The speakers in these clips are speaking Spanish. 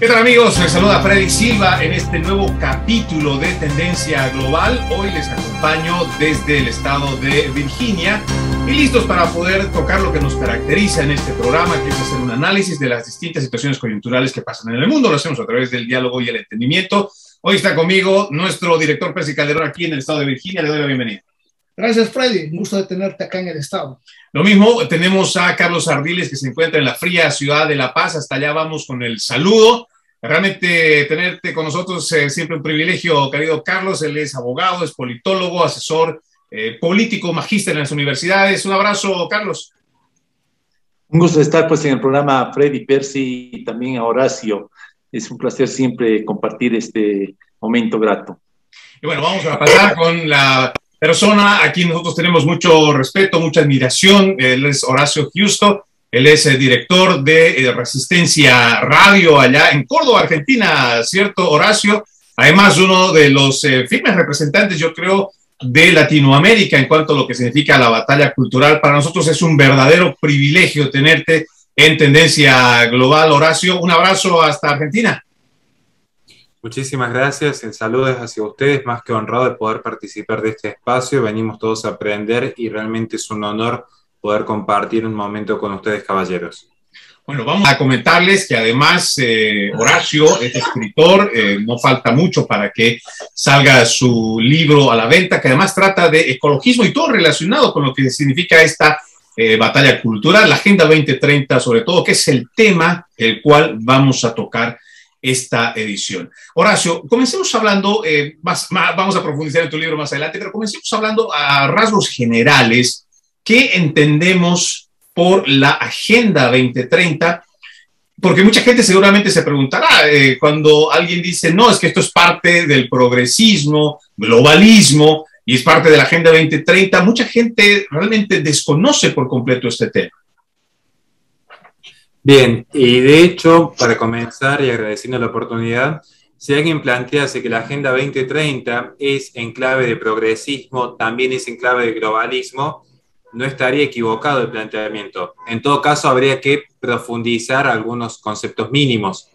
¿Qué tal, amigos? Les saluda Freddy Silva en este nuevo capítulo de Tendencia Global. Hoy les acompaño desde el estado de Virginia y listos para poder tocar lo que nos caracteriza en este programa, que es hacer un análisis de las distintas situaciones coyunturales que pasan en el mundo. Lo hacemos a través del diálogo y el entendimiento. Hoy está conmigo nuestro director Percy Calderón aquí en el estado de Virginia. Le doy la bienvenida. Gracias, Freddy. Un gusto de tenerte acá en el estado. Lo mismo, tenemos a Carlos Ardiles, que se encuentra en la fría ciudad de La Paz. Hasta allá vamos con el saludo. Realmente tenerte con nosotros es siempre un privilegio, querido Carlos. Él es abogado, es politólogo, asesor político, magíster en las universidades. Un abrazo, Carlos. Un gusto estar pues en el programa, Freddy, Percy y también a Horacio. Es un placer siempre compartir este momento grato. Y bueno, vamos a pasar con la persona a quien nosotros tenemos mucho respeto, mucha admiración. Él es Horacio Giusto. Él es el director de Resistencia Radio allá en Córdoba, Argentina, ¿cierto, Horacio? Además, uno de los firmes representantes, yo creo, de Latinoamérica en cuanto a lo que significa la batalla cultural. Para nosotros es un verdadero privilegio tenerte en Tendencia Global, Horacio. Un abrazo hasta Argentina. Muchísimas gracias, el saludo es hacia ustedes, más que honrado de poder participar de este espacio. Venimos todos a aprender y realmente es un honor poder compartir un momento con ustedes, caballeros. Bueno, vamos a comentarles que además Horacio es escritor, no falta mucho para que salga su libro a la venta, que además trata de ecologismo y todo relacionado con lo que significa esta batalla cultural, la Agenda 2030 sobre todo, que es el tema el cual vamos a tocar esta edición. Horacio, comencemos hablando, vamos a profundizar en tu libro más adelante, pero comencemos hablando a rasgos generales. ¿Qué entendemos por la Agenda 2030? Porque mucha gente seguramente se preguntará cuando alguien dice, no, es que esto es parte del progresismo, globalismo, y es parte de la Agenda 2030. Mucha gente realmente desconoce por completo este tema. Bien, y de hecho, para comenzar y agradeciendo la oportunidad, si alguien plantease que la Agenda 2030 es en clave de progresismo, también es en clave de globalismo, no estaría equivocado el planteamiento. En todo caso, habría que profundizar algunos conceptos mínimos.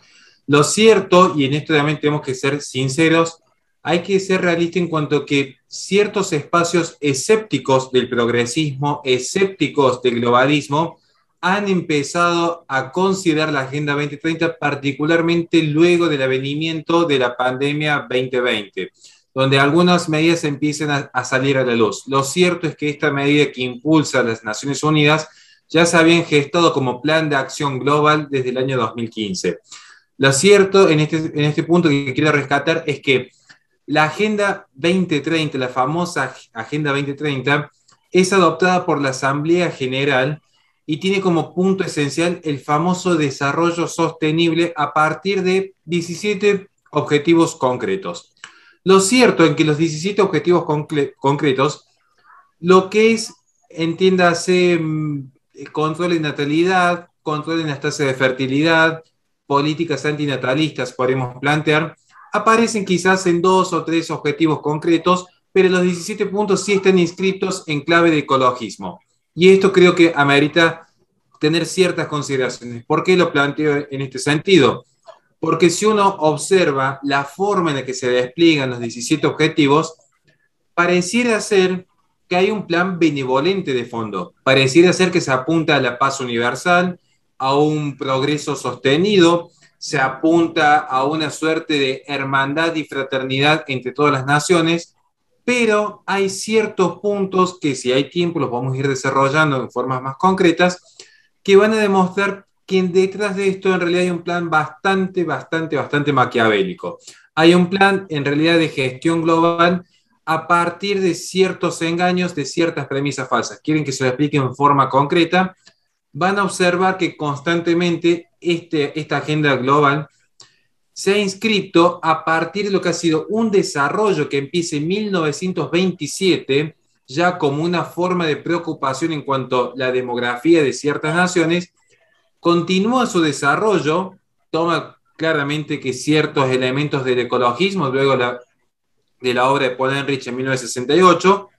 Lo cierto, y en esto también tenemos que ser sinceros, hay que ser realista en cuanto a que ciertos espacios escépticos del progresismo, escépticos del globalismo, han empezado a considerar la Agenda 2030, particularmente luego del avenimiento de la pandemia 2020, donde algunas medidas empiezan a salir a la luz. Lo cierto es que esta medida que impulsa a las Naciones Unidas ya se habían gestado como plan de acción global desde el año 2015. Lo cierto en este punto que quiero rescatar es que la Agenda 2030, la famosa Agenda 2030, es adoptada por la Asamblea General y tiene como punto esencial el famoso desarrollo sostenible a partir de 17 objetivos concretos. Lo cierto es que los 17 objetivos concretos, lo que es, entiéndase, control de natalidad, control en las tasas de fertilidad, políticas antinatalistas, podemos plantear, aparecen quizás en 2 o 3 objetivos concretos, pero los 17 puntos sí están inscritos en clave de ecologismo. Y esto creo que amerita tener ciertas consideraciones. ¿Por qué lo planteo en este sentido? Porque si uno observa la forma en la que se despliegan los 17 objetivos, pareciera ser que hay un plan benevolente de fondo. Pareciera ser que se apunta a la paz universal, a un progreso sostenido, se apunta a una suerte de hermandad y fraternidad entre todas las naciones, pero hay ciertos puntos que, si hay tiempo, los vamos a ir desarrollando en formas más concretas, que van a demostrar que detrás de esto en realidad hay un plan bastante maquiavélico. Hay un plan en realidad de gestión global a partir de ciertos engaños, de ciertas premisas falsas. Quieren que se lo explique en forma concreta. Van a observar que constantemente esta agenda global se ha inscrito a partir de lo que ha sido un desarrollo que empieza en 1927, ya como una forma de preocupación en cuanto a la demografía de ciertas naciones, continúa su desarrollo, toma claramente que ciertos elementos del ecologismo, luego de la obra de Paul Ehrlich en 1968,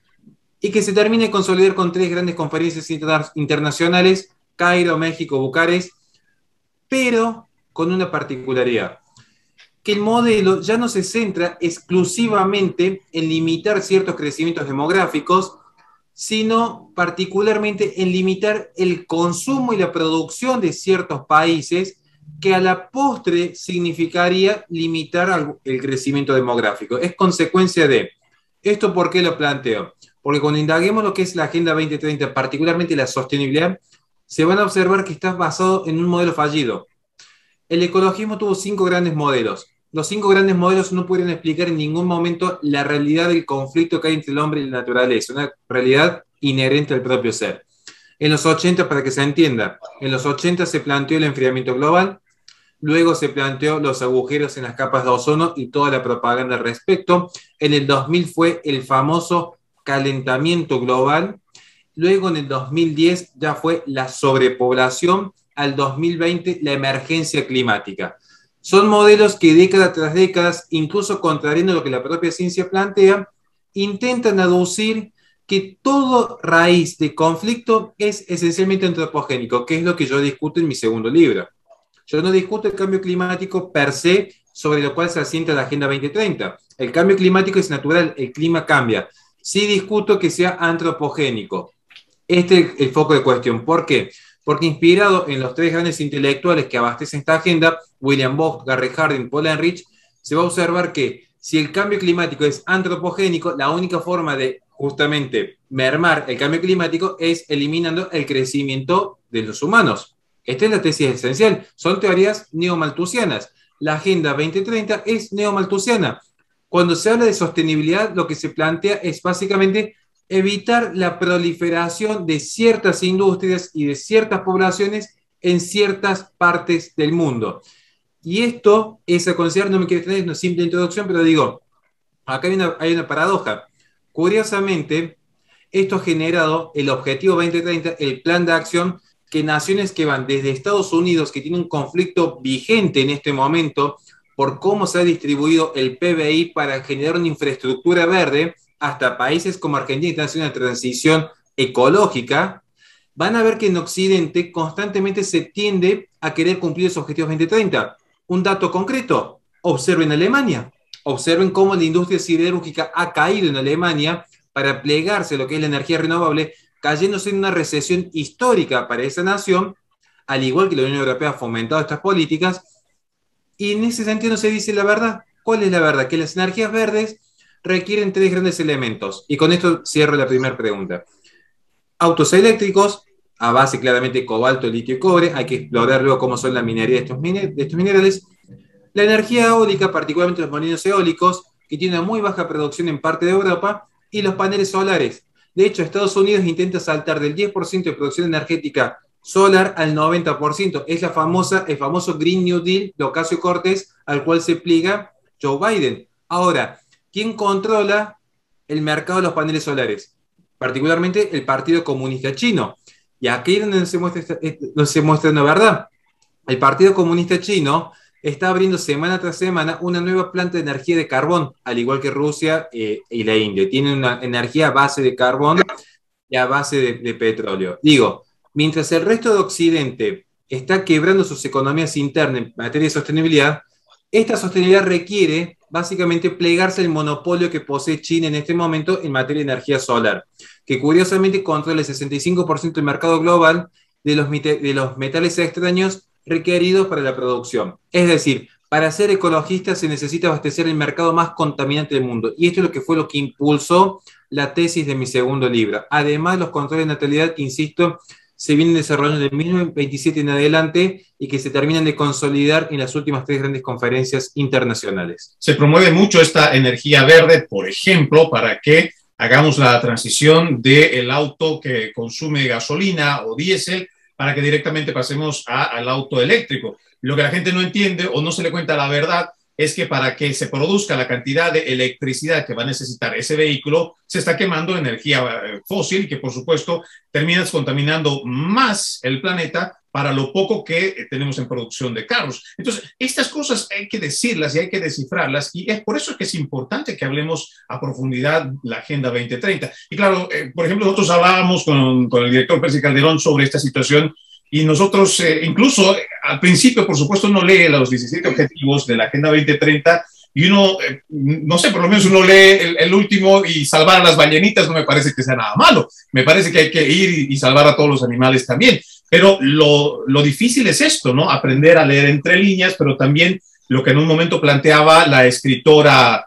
y que se termina de consolidar con 3 grandes conferencias internacionales, Cairo, México, Bucarest, pero con una particularidad, que el modelo ya no se centra exclusivamente en limitar ciertos crecimientos demográficos, sino particularmente en limitar el consumo y la producción de ciertos países, que a la postre significaría limitar el crecimiento demográfico. Es consecuencia de esto. ¿Por qué lo planteo? Porque cuando indaguemos lo que es la Agenda 2030, particularmente la sostenibilidad, se van a observar que está basado en un modelo fallido. El ecologismo tuvo 5 grandes modelos. Los 5 grandes modelos no pueden explicar en ningún momento la realidad del conflicto que hay entre el hombre y la naturaleza, una realidad inherente al propio ser. En los 80, para que se entienda, en los 80 se planteó el enfriamiento global, luego se planteó los agujeros en las capas de ozono y toda la propaganda al respecto. En el 2000 fue el famoso calentamiento global, luego en el 2010 ya fue la sobrepoblación, al 2020 la emergencia climática. Son modelos que década tras década, incluso contrariando lo que la propia ciencia plantea, intentan aducir que todo raíz de conflicto es esencialmente antropogénico, que es lo que yo discuto en mi segundo libro. Yo no discuto el cambio climático per se, sobre lo cual se asienta la Agenda 2030. El cambio climático es natural, el clima cambia. Sí discuto que sea antropogénico. Este es el foco de cuestión. ¿Por qué? Porque inspirado en los 3 grandes intelectuales que abastecen esta agenda, William Vogt, Garrett Hardin, Paul Ehrlich, se va a observar que si el cambio climático es antropogénico, la única forma de justamente mermar el cambio climático es eliminando el crecimiento de los humanos. Esta es la tesis esencial. Son teorías neomalthusianas. La Agenda 2030 es neomalthusiana. Cuando se habla de sostenibilidad, lo que se plantea es básicamente evitar la proliferación de ciertas industrias y de ciertas poblaciones en ciertas partes del mundo. Y esto es a considerar, no me quiero extender, es una simple introducción, pero digo, acá hay una paradoja. Curiosamente, esto ha generado el Objetivo 2030, el plan de acción, que naciones que van desde Estados Unidos, que tiene un conflicto vigente en este momento por cómo se ha distribuido el PBI para generar una infraestructura verde, hasta países como Argentina, que están haciendo una transición ecológica, van a ver que en Occidente constantemente se tiende a querer cumplir esos objetivos 2030. Un dato concreto, observen Alemania, observen cómo la industria siderúrgica ha caído en Alemania para plegarse a lo que es la energía renovable, cayéndose en una recesión histórica para esa nación, al igual que la Unión Europea ha fomentado estas políticas, y en ese sentido no se dice la verdad. ¿Cuál es la verdad? Que las energías verdes requieren 3 grandes elementos, y con esto cierro la primera pregunta. Autos eléctricos, a base claramente de cobalto, litio y cobre, hay que explorar luego cómo son la minería de estos minerales. La energía eólica, particularmente los molinos eólicos, que tiene una muy baja producción en parte de Europa, y los paneles solares. De hecho, Estados Unidos intenta saltar del 10% de producción energética solar al 90%. Es el famoso Green New Deal de Ocasio-Cortez, al cual se pliega Joe Biden. Ahora, ¿quién controla el mercado de los paneles solares? Particularmente el Partido Comunista Chino. Y aquí es donde se muestra una verdad. El Partido Comunista Chino está abriendo semana tras semana una nueva planta de energía de carbón, al igual que Rusia y la India. Tienen una energía a base de carbón y a base de petróleo. Digo, mientras el resto de Occidente está quebrando sus economías internas en materia de sostenibilidad, esta sostenibilidad requiere básicamente plegarse al monopolio que posee China en este momento en materia de energía solar, que curiosamente controla el 65% del mercado global de los metales extraños requeridos para la producción. Es decir, para ser ecologista se necesita abastecer el mercado más contaminante del mundo. Y esto es lo que impulsó la tesis de mi segundo libro. Además, los controles de natalidad, que insisto, se vienen desarrollando desde 1927 en adelante y que se terminan de consolidar en las últimas 3 grandes conferencias internacionales. Se promueve mucho esta energía verde, por ejemplo, para que hagamos la transición del auto que consume gasolina o diésel para que directamente pasemos al auto eléctrico. Lo que la gente no entiende o no se le cuenta la verdad es que para que se produzca la cantidad de electricidad que va a necesitar ese vehículo, se está quemando energía fósil, que por supuesto terminas contaminando más el planeta para lo poco que tenemos en producción de carros. Entonces, estas cosas hay que decirlas y hay que descifrarlas, y es por eso que es importante que hablemos a profundidad la Agenda 2030. Y claro, por ejemplo, nosotros hablábamos con el director Percy Calderón sobre esta situación Y nosotros, incluso al principio, por supuesto, uno lee los 17 objetivos de la Agenda 2030 y uno, no sé, por lo menos uno lee el último y salvar a las ballenitas no me parece que sea nada malo. Me parece que hay que ir y salvar a todos los animales también. Pero lo difícil es esto, ¿no? Aprender a leer entre líneas, pero también lo que en un momento planteaba la escritora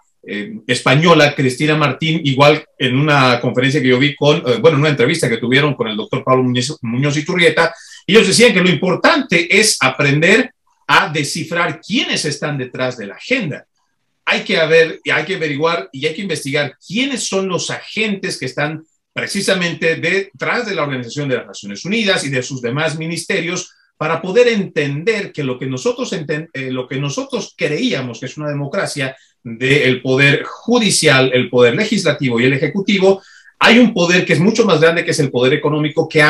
española Cristina Martín, igual en una conferencia que yo vi en una entrevista que tuvieron con el doctor Pablo Muñoz Iturrieta, ellos decían que lo importante es aprender a descifrar quiénes están detrás de la agenda. Hay que averiguar y hay que investigar quiénes son los agentes que están precisamente detrás de la Organización de las Naciones Unidas y de sus demás ministerios para poder entender que lo que nosotros creíamos que es una democracia del poder judicial, el poder legislativo y el ejecutivo, hay un poder que es mucho más grande, que es el poder económico, que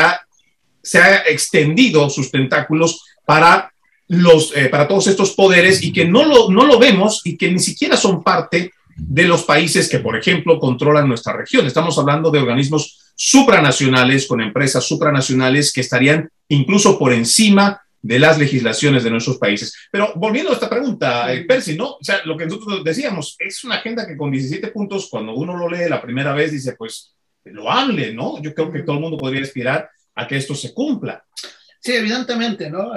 se ha extendido sus tentáculos para todos estos poderes y que no lo vemos y que ni siquiera son parte de los países que, por ejemplo, controlan nuestra región. Estamos hablando de organismos supranacionales, con empresas supranacionales que estarían incluso por encima de las legislaciones de nuestros países. Pero volviendo a esta pregunta, Percy, ¿no? O sea, lo que nosotros decíamos, es una agenda que con 17 puntos, cuando uno lo lee la primera vez, dice, pues, loable, ¿no? Yo creo que todo el mundo podría aspirar a que esto se cumpla. Sí, evidentemente, ¿no?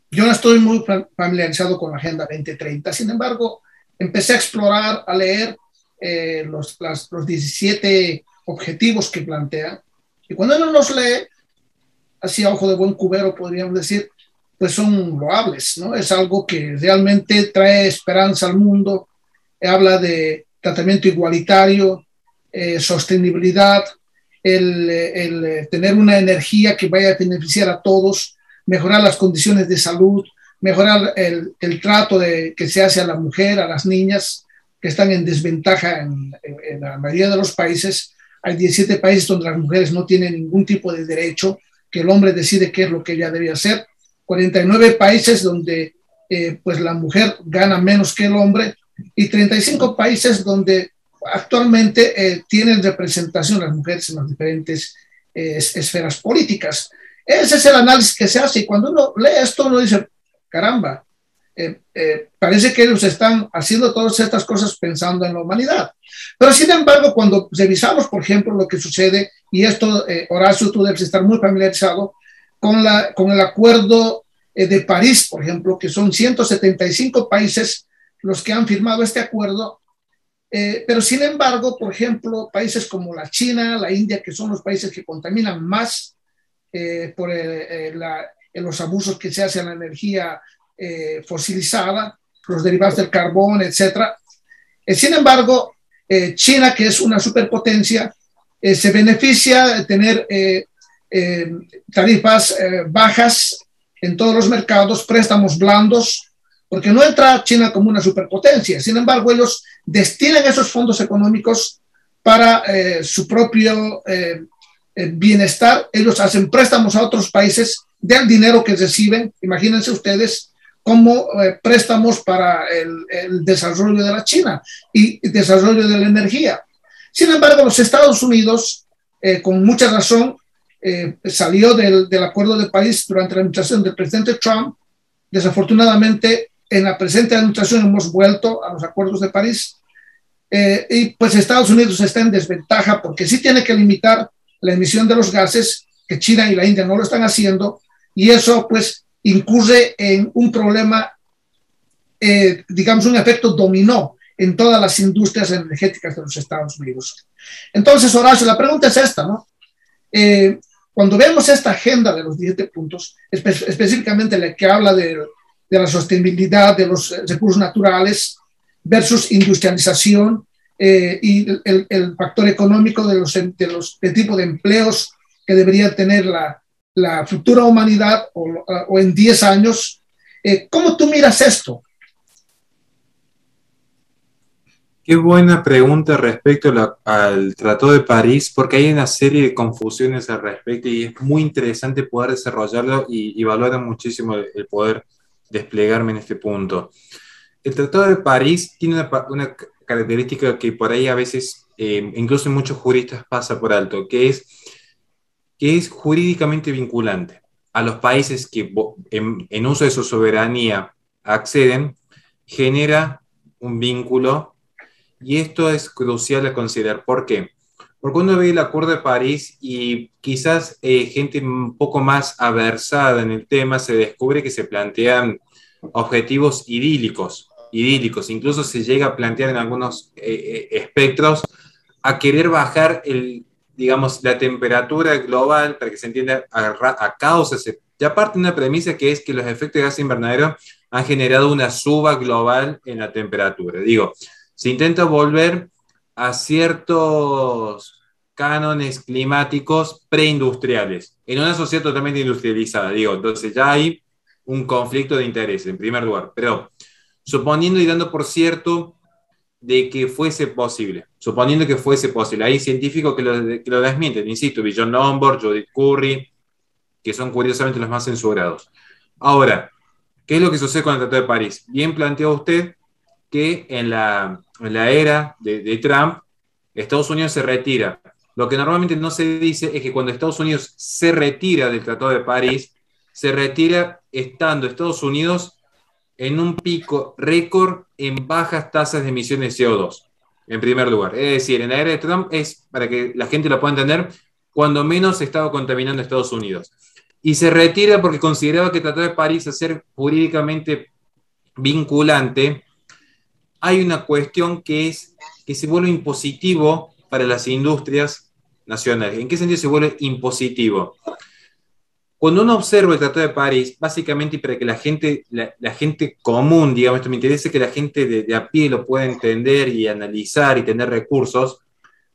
Yo no estoy muy familiarizado con la Agenda 2030, sin embargo, empecé a explorar, a leer los 17 objetivos que plantea, y cuando uno los lee, así a ojo de buen cubero, podríamos decir, pues son loables, ¿no? Es algo que realmente trae esperanza al mundo, habla de tratamiento igualitario, sostenibilidad, el tener una energía que vaya a beneficiar a todos, mejorar las condiciones de salud, mejorar el trato que se hace a la mujer, a las niñas que están en desventaja en la mayoría de los países. Hay 17 países donde las mujeres no tienen ningún tipo de derecho, que el hombre decide qué es lo que ella debe hacer. 49 países donde pues la mujer gana menos que el hombre, y 35 países donde actualmente tienen representación las mujeres en las diferentes esferas políticas. Ese es el análisis que se hace, y cuando uno lee esto uno dice, caramba, parece que ellos están haciendo todas estas cosas pensando en la humanidad. Pero sin embargo, cuando revisamos, por ejemplo, lo que sucede, y esto, Horacio, tú debes estar muy familiarizado con el Acuerdo de París, por ejemplo, que son 175 países los que han firmado este acuerdo, pero sin embargo, por ejemplo, países como la China, la India, que son los países que contaminan más por los abusos que se hacen a la energía fosilizada, los derivados del carbón, etcétera. Sin embargo, China, que es una superpotencia, se beneficia de tener tarifas bajas en todos los mercados, préstamos blandos, porque no entra China como una superpotencia. Sin embargo, ellos destinan esos fondos económicos para su propio bienestar. Ellos hacen préstamos a otros países del dinero que reciben, imagínense ustedes, como préstamos para el desarrollo de la China y el desarrollo de la energía. Sin embargo, los Estados Unidos, con mucha razón, salió del Acuerdo de París durante la administración del presidente Trump. Desafortunadamente, en la presente administración hemos vuelto a los acuerdos de París, y pues Estados Unidos está en desventaja porque sí tiene que limitar la emisión de los gases, que China y la India no lo están haciendo, y eso pues incurre en un problema, digamos un efecto dominó en todas las industrias energéticas de los Estados Unidos. Entonces, Horacio, la pregunta es esta, ¿no? Cuando vemos esta agenda de los 17 puntos, específicamente la que habla de la sostenibilidad de los recursos naturales versus industrialización, y el factor económico del tipo de empleos que debería tener la futura humanidad o en 10 años, ¿cómo tú miras esto? Qué buena pregunta respecto al Tratado de París, porque hay una serie de confusiones al respecto y es muy interesante poder desarrollarlo y valoro muchísimo el poder desplegarme en este punto. El Tratado de París tiene una característica que por ahí a veces, incluso muchos juristas pasa por alto, que es jurídicamente vinculante. a los países que en uso de su soberanía acceden, genera un vínculo, y esto es crucial a considerar. ¿Por qué? Porque uno ve el Acuerdo de París y quizás gente un poco más aversada en el tema se descubre que se plantean objetivos idílicos, incluso se llega a plantear en algunos espectros a querer bajar digamos, la temperatura global, para que se entienda, a causas, ya parte de una premisa que es que los efectos de gas invernadero han generado una suba global en la temperatura. Digo, se intenta volver a ciertos cánones climáticos preindustriales, en una sociedad totalmente industrializada, digo, entonces ya hay un conflicto de interés, en primer lugar, pero suponiendo y dando por cierto de que fuese posible, suponiendo que fuese posible, hay científicos que lo desmienten, insisto, Bjorn Lomborg, Judith Curry, que son curiosamente los más censurados. Ahora, ¿qué es lo que sucede con el Tratado de París? Bien planteó usted que en la era de Trump, Estados Unidos se retira. Lo que normalmente no se dice es que cuando Estados Unidos se retira del Tratado de París, se retira estando Estados Unidos en un pico récord en bajas tasas de emisiones de CO2, en primer lugar. Es decir, en la era de Trump es, para que la gente lo pueda entender, cuando menos se estaba contaminando Estados Unidos. Y se retira porque consideraba que el Tratado de París, a ser jurídicamente vinculante, hay una cuestión que es que se vuelve impositivo para las industrias nacionales. ¿En qué sentido se vuelve impositivo? Cuando uno observa el Tratado de París, básicamente, y para que la gente común, digamos, esto me interesa que la gente de a pie lo pueda entender y analizar y tener recursos,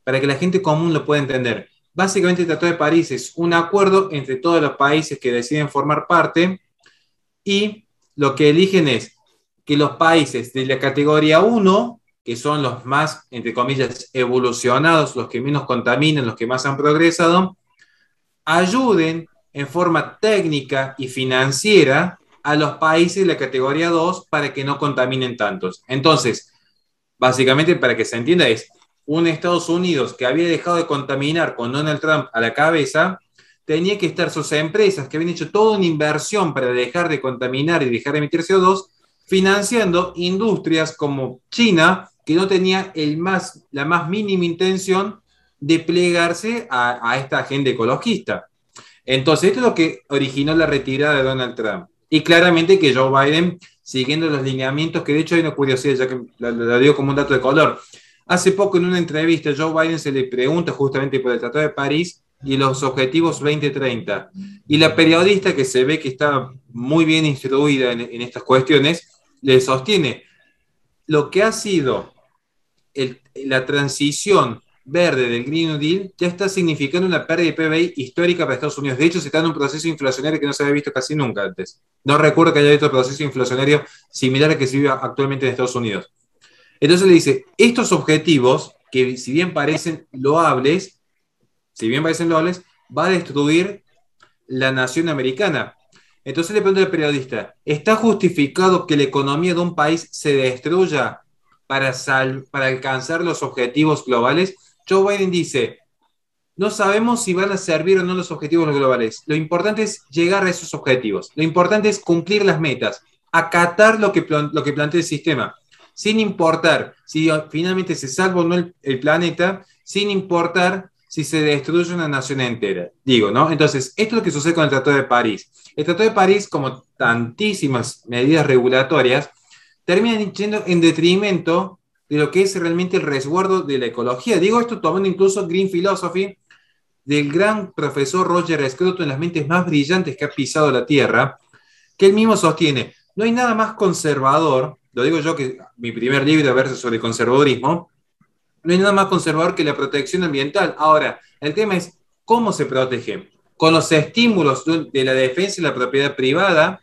para que la gente común lo pueda entender. Básicamente el Tratado de París es un acuerdo entre todos los países que deciden formar parte, y lo que eligen es que los países de la categoría 1, que son los más, entre comillas, evolucionados, los que menos contaminan, los que más han progresado, ayuden en forma técnica y financiera a los países de la categoría 2 para que no contaminen tantos. Entonces, básicamente, para que se entienda, es un Estados Unidos que había dejado de contaminar con Donald Trump a la cabeza, tenía que estar sus empresas que habían hecho toda una inversión para dejar de contaminar y dejar de emitir CO2, financiando industrias como China, que no tenía la más mínima intención de plegarse a esta agenda ecologista. Entonces, esto es lo que originó la retirada de Donald Trump. Y claramente que Joe Biden, siguiendo los lineamientos, que de hecho hay una curiosidad, ya que lo digo como un dato de color. Hace poco en una entrevista, Joe Biden se le pregunta justamente por el Tratado de París y los objetivos 2030. Y la periodista, que se ve que está muy bien instruida en estas cuestiones, le sostiene lo que ha sido la transición verde del Green New Deal ya está significando una pérdida de PBI histórica para Estados Unidos. De hecho, se está en un proceso inflacionario que no se había visto casi nunca antes. No recuerdo que haya visto proceso inflacionario similar al que se vive actualmente en Estados Unidos. Entonces le dice, estos objetivos, que si bien parecen loables, va a destruir la nación americana. Entonces le pregunta al periodista, ¿está justificado que la economía de un país se destruya para alcanzar los objetivos globales? Joe Biden dice, no sabemos si van a servir o no los objetivos globales. Lo importante es llegar a esos objetivos. Lo importante es cumplir las metas, acatar lo que plantea el sistema, sin importar si finalmente se salva o no el planeta, sin importar si se destruye una nación entera. Digo, ¿no? Entonces, esto es lo que sucede con el Tratado de París. El Tratado de París, como tantísimas medidas regulatorias, terminan yendo en detrimento de lo que es realmente el resguardo de la ecología. Digo esto tomando incluso Green Philosophy del gran profesor Roger Scruton, en las mentes más brillantes que ha pisado la Tierra, que él mismo sostiene, no hay nada más conservador, lo digo yo que mi primer libro versa sobre conservadurismo, no hay nada más conservador que la protección ambiental. Ahora, el tema es cómo se protege. Con los estímulos de la defensa de la propiedad privada,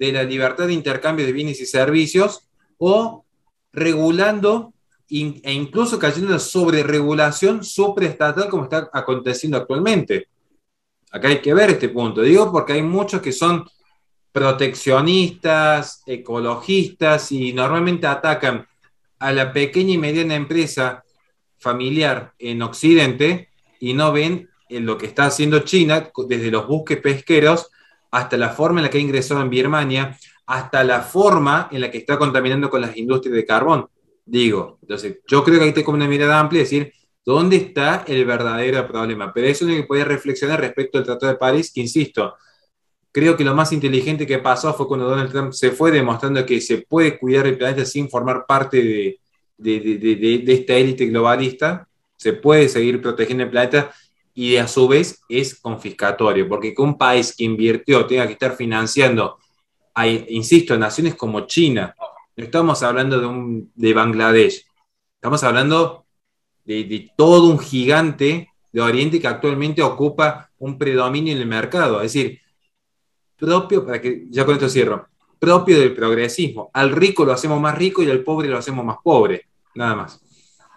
de la libertad de intercambio de bienes y servicios, o regulando e incluso cayendo en la sobreregulación supraestatal como está aconteciendo actualmente. Acá hay que ver este punto. Digo porque hay muchos que son proteccionistas, ecologistas y normalmente atacan a la pequeña y mediana empresa familiar en Occidente y no ven en lo que está haciendo China desde los buques pesqueros hasta la forma en la que ha ingresado en Birmania, hasta la forma en la que está contaminando con las industrias de carbón. Digo, entonces, yo creo que hay que tener una mirada amplia y decir, ¿dónde está el verdadero problema? Pero eso es lo que puede reflexionar respecto al Tratado de París, que insisto, creo que lo más inteligente que pasó fue cuando Donald Trump se fue demostrando que se puede cuidar el planeta sin formar parte de esta élite globalista, se puede seguir protegiendo el planeta y a su vez es confiscatorio, porque que un país que invirtió tenga que estar financiando, insisto, naciones como China, no estamos hablando de Bangladesh, estamos hablando de todo un gigante de Oriente que actualmente ocupa un predominio en el mercado, es decir, propio, para que ya con esto cierro, propio del progresismo. Al rico lo hacemos más rico y al pobre lo hacemos más pobre, nada más.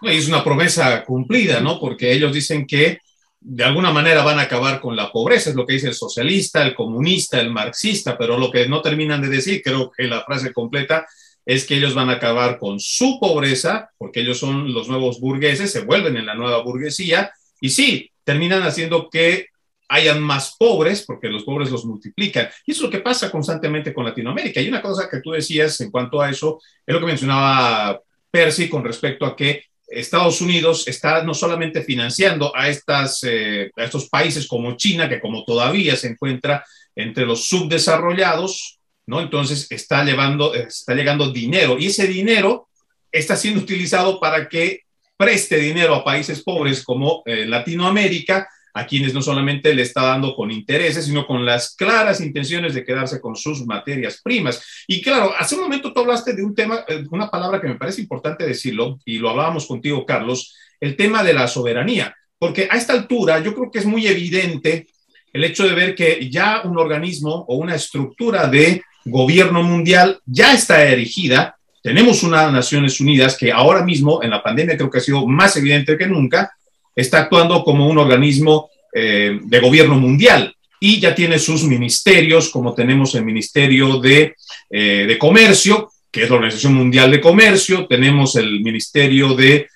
Y es una promesa cumplida, ¿no? Porque ellos dicen que de alguna manera van a acabar con la pobreza, es lo que dice el socialista, el comunista, el marxista, pero lo que no terminan de decir, creo que la frase completa, es que ellos van a acabar con su pobreza, porque ellos son los nuevos burgueses, se vuelven en la nueva burguesía, y sí, terminan haciendo que hayan más pobres, porque los pobres los multiplican. Y eso es lo que pasa constantemente con Latinoamérica. Y una cosa que tú decías en cuanto a eso, es lo que mencionaba Percy con respecto a que Estados Unidos está no solamente financiando a estos países como China, que como todavía se encuentra entre los subdesarrollados, ¿no? Entonces está llegando dinero y ese dinero está siendo utilizado para que preste dinero a países pobres como Latinoamérica, a quienes no solamente le está dando con intereses, sino con las claras intenciones de quedarse con sus materias primas. Y claro, hace un momento tú hablaste de un tema, una palabra que me parece importante decirlo, y lo hablábamos contigo, Carlos, el tema de la soberanía, porque a esta altura yo creo que es muy evidente el hecho de ver que ya un organismo o una estructura de gobierno mundial ya está erigida. Tenemos unas Naciones Unidas que ahora mismo, en la pandemia, creo que ha sido más evidente que nunca, está actuando como un organismo de gobierno mundial y ya tiene sus ministerios, como tenemos el Ministerio de Comercio, que es la Organización Mundial de Comercio, tenemos el Ministerio de,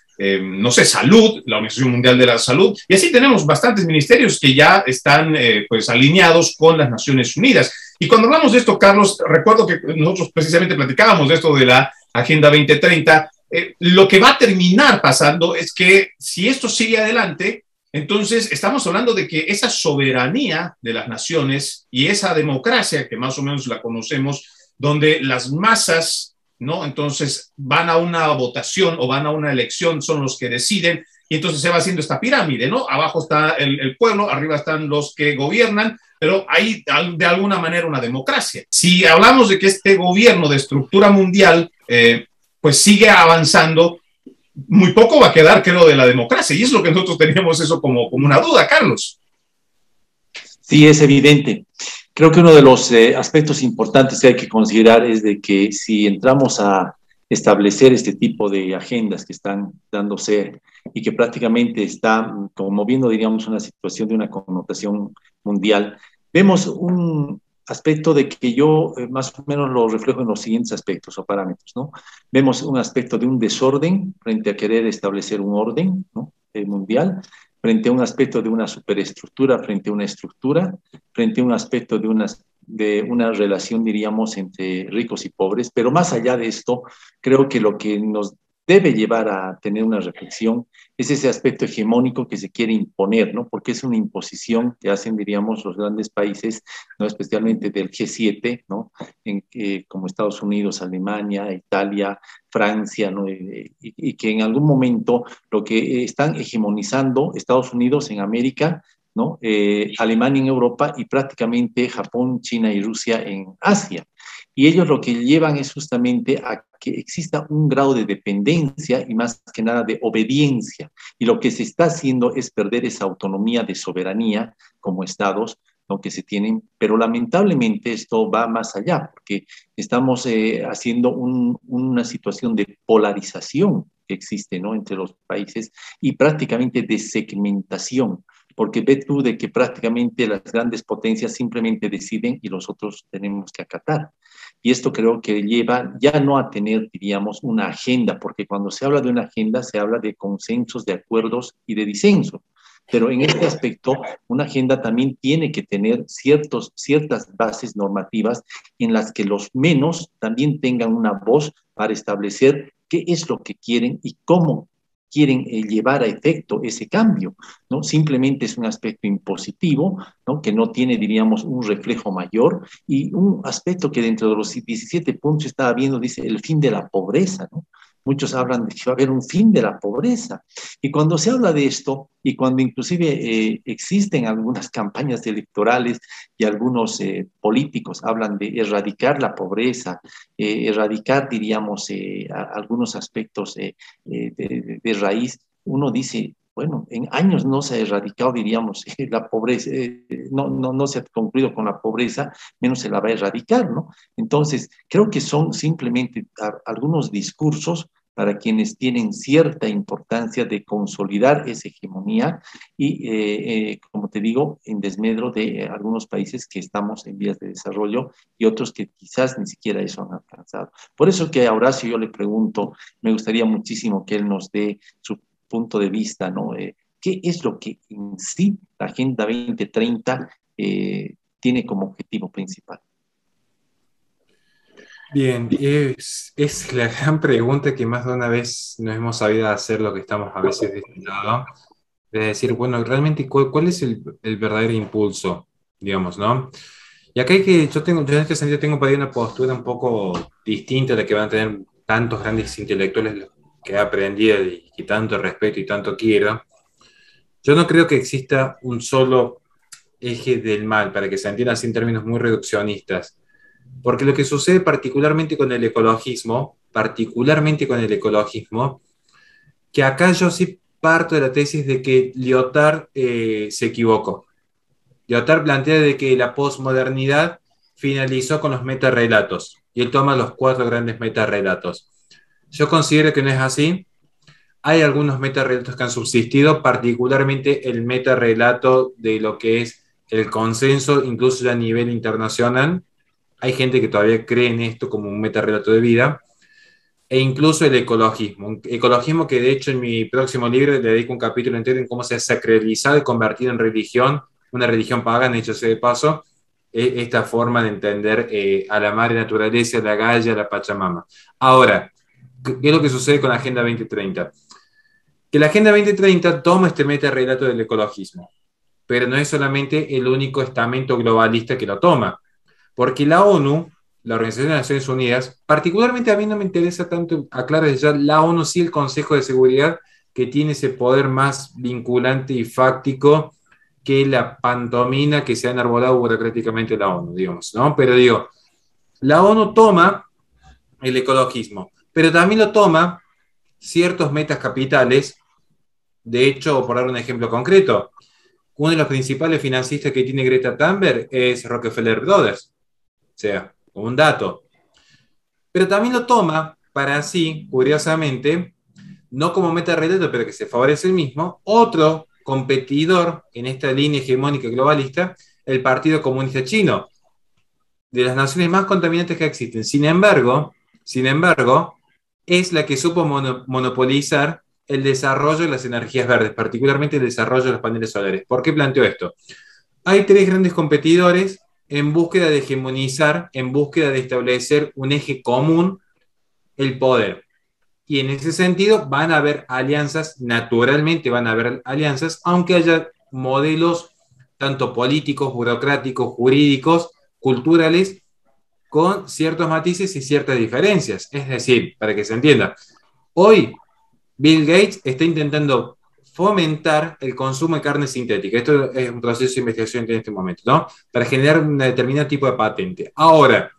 no sé, Salud, la Organización Mundial de la Salud, y así tenemos bastantes ministerios que ya están pues alineados con las Naciones Unidas. Y cuando hablamos de esto, Carlos, recuerdo que nosotros precisamente platicábamos de esto de la Agenda 2030, lo que va a terminar pasando es que si esto sigue adelante, entonces estamos hablando de que esa soberanía de las naciones y esa democracia que más o menos la conocemos, donde las masas, ¿no? Entonces van a una votación o van a una elección, son los que deciden, y entonces se va haciendo esta pirámide, ¿no? Abajo está el pueblo, arriba están los que gobiernan, pero hay de alguna manera una democracia. Si hablamos de que este gobierno de estructura mundial pues sigue avanzando, muy poco va a quedar, creo, de la democracia. Y es lo que nosotros teníamos eso como una duda, Carlos. Sí, es evidente. Creo que uno de los aspectos importantes que hay que considerar es de que si entramos a establecer este tipo de agendas que están dándose y que prácticamente están conmoviendo, diríamos, una situación de una connotación mundial, vemos un aspecto de que yo más o menos lo reflejo en los siguientes aspectos o parámetros, ¿no? Vemos un aspecto de un desorden frente a querer establecer un orden, ¿no? Mundial, frente a un aspecto de una superestructura, frente a una estructura, frente a un aspecto de una relación, diríamos, entre ricos y pobres, pero más allá de esto, creo que lo que nos debe llevar a tener una reflexión es ese aspecto hegemónico que se quiere imponer, ¿no? Porque es una imposición que hacen, diríamos, los grandes países, ¿no? Especialmente del G7, ¿no? Como Estados Unidos, Alemania, Italia, Francia, ¿no? Y que en algún momento lo que están hegemonizando Estados Unidos en América, ¿no? Alemania en Europa y prácticamente Japón, China y Rusia en Asia. Y ellos lo que llevan es justamente a que exista un grado de dependencia y más que nada de obediencia. Y lo que se está haciendo es perder esa autonomía de soberanía como estados, ¿no? Que se tienen, pero lamentablemente esto va más allá, porque estamos haciendo una situación de polarización que existe, ¿no? Entre los países y prácticamente de segmentación. Porque ve tú de que prácticamente las grandes potencias simplemente deciden y los otros tenemos que acatar. Y esto creo que lleva ya no a tener, diríamos, una agenda, porque cuando se habla de una agenda se habla de consensos, de acuerdos y de disensos. Pero en este aspecto, una agenda también tiene que tener ciertas bases normativas en las que los menos también tengan una voz para establecer qué es lo que quieren y cómo quieren llevar a efecto ese cambio, ¿no? Simplemente es un aspecto impositivo, ¿no? Que no tiene, diríamos, un reflejo mayor, y un aspecto que dentro de los 17 puntos estaba viendo, dice el fin de la pobreza, ¿no? Muchos hablan de que va a haber un fin de la pobreza. Y cuando se habla de esto, y cuando inclusive existen algunas campañas electorales y algunos políticos hablan de erradicar la pobreza, erradicar, diríamos, algunos aspectos de raíz, uno dice, bueno, en años no se ha erradicado, diríamos, la pobreza, no se ha concluido con la pobreza, menos se la va a erradicar, ¿no? Entonces, creo que son simplemente algunos discursos para quienes tienen cierta importancia de consolidar esa hegemonía y, como te digo, en desmedro de algunos países que estamos en vías de desarrollo y otros que quizás ni siquiera eso han alcanzado. Por eso que a Horacio yo le pregunto, me gustaría muchísimo que él nos dé su punto de vista, ¿no? ¿Qué es lo que en sí la Agenda 2030 tiene como objetivo principal? Bien, es la gran pregunta que más de una vez no hemos sabido hacer, lo que estamos a veces de este lado, de decir, bueno, realmente, ¿cuál es el verdadero impulso, digamos, ¿no? Y acá hay que, yo en este sentido tengo para ahí una postura un poco distinta a la que van a tener tantos grandes intelectuales que he aprendido y que tanto respeto y tanto quiero. Yo no creo que exista un solo eje del mal, para que se entienda así en términos muy reduccionistas. Porque lo que sucede particularmente con el ecologismo, que acá yo sí parto de la tesis de que Lyotard se equivocó. Lyotard plantea de que la posmodernidad finalizó con los metarrelatos, y él toma los 4 grandes metarrelatos. Yo considero que no es así. Hay algunos metarrelatos que han subsistido, particularmente el metarrelato de lo que es el consenso, incluso a nivel internacional. Hay gente que todavía cree en esto como un metarrelato de vida, e incluso el ecologismo. Un ecologismo que, de hecho, en mi próximo libro le dedico un capítulo entero en cómo se ha sacralizado y convertido en religión, una religión pagana, hecho sea de paso, esta forma de entender a la madre naturaleza, a la Gaia, a la Pachamama. Ahora, ¿qué es lo que sucede con la Agenda 2030? Que la Agenda 2030 toma este metarrelato del ecologismo, pero no es solamente el único estamento globalista que lo toma. Porque la ONU, la Organización de Naciones Unidas, particularmente a mí no me interesa tanto, aclarar ya, la ONU sí el Consejo de Seguridad, que tiene ese poder más vinculante y fáctico que la pantomima que se ha enarbolado burocráticamente la ONU, digamos, ¿no? Pero digo, la ONU toma el ecologismo, pero también lo toma ciertos metas capitales. De hecho, por dar un ejemplo concreto, uno de los principales financistas que tiene Greta Thunberg es Rockefeller Brothers. O sea, un dato. Pero también lo toma para así, curiosamente, no como metarrelato, pero que se favorece el mismo, otro competidor en esta línea hegemónica globalista, el Partido Comunista Chino, de las naciones más contaminantes que existen. Sin embargo, es la que supo monopolizar el desarrollo de las energías verdes, particularmente el desarrollo de los paneles solares. ¿Por qué planteo esto? Hay 3 grandes competidores en búsqueda de hegemonizar, en búsqueda de establecer un eje común, el poder. Y en ese sentido van a haber alianzas, naturalmente van a haber alianzas, aunque haya modelos tanto políticos, burocráticos, jurídicos, culturales, con ciertos matices y ciertas diferencias. Es decir, para que se entienda, hoy Bill Gates está intentando fomentar el consumo de carne sintética. Esto es un proceso de investigación en este momento, ¿no? Para generar un determinado tipo de patente. Ahora,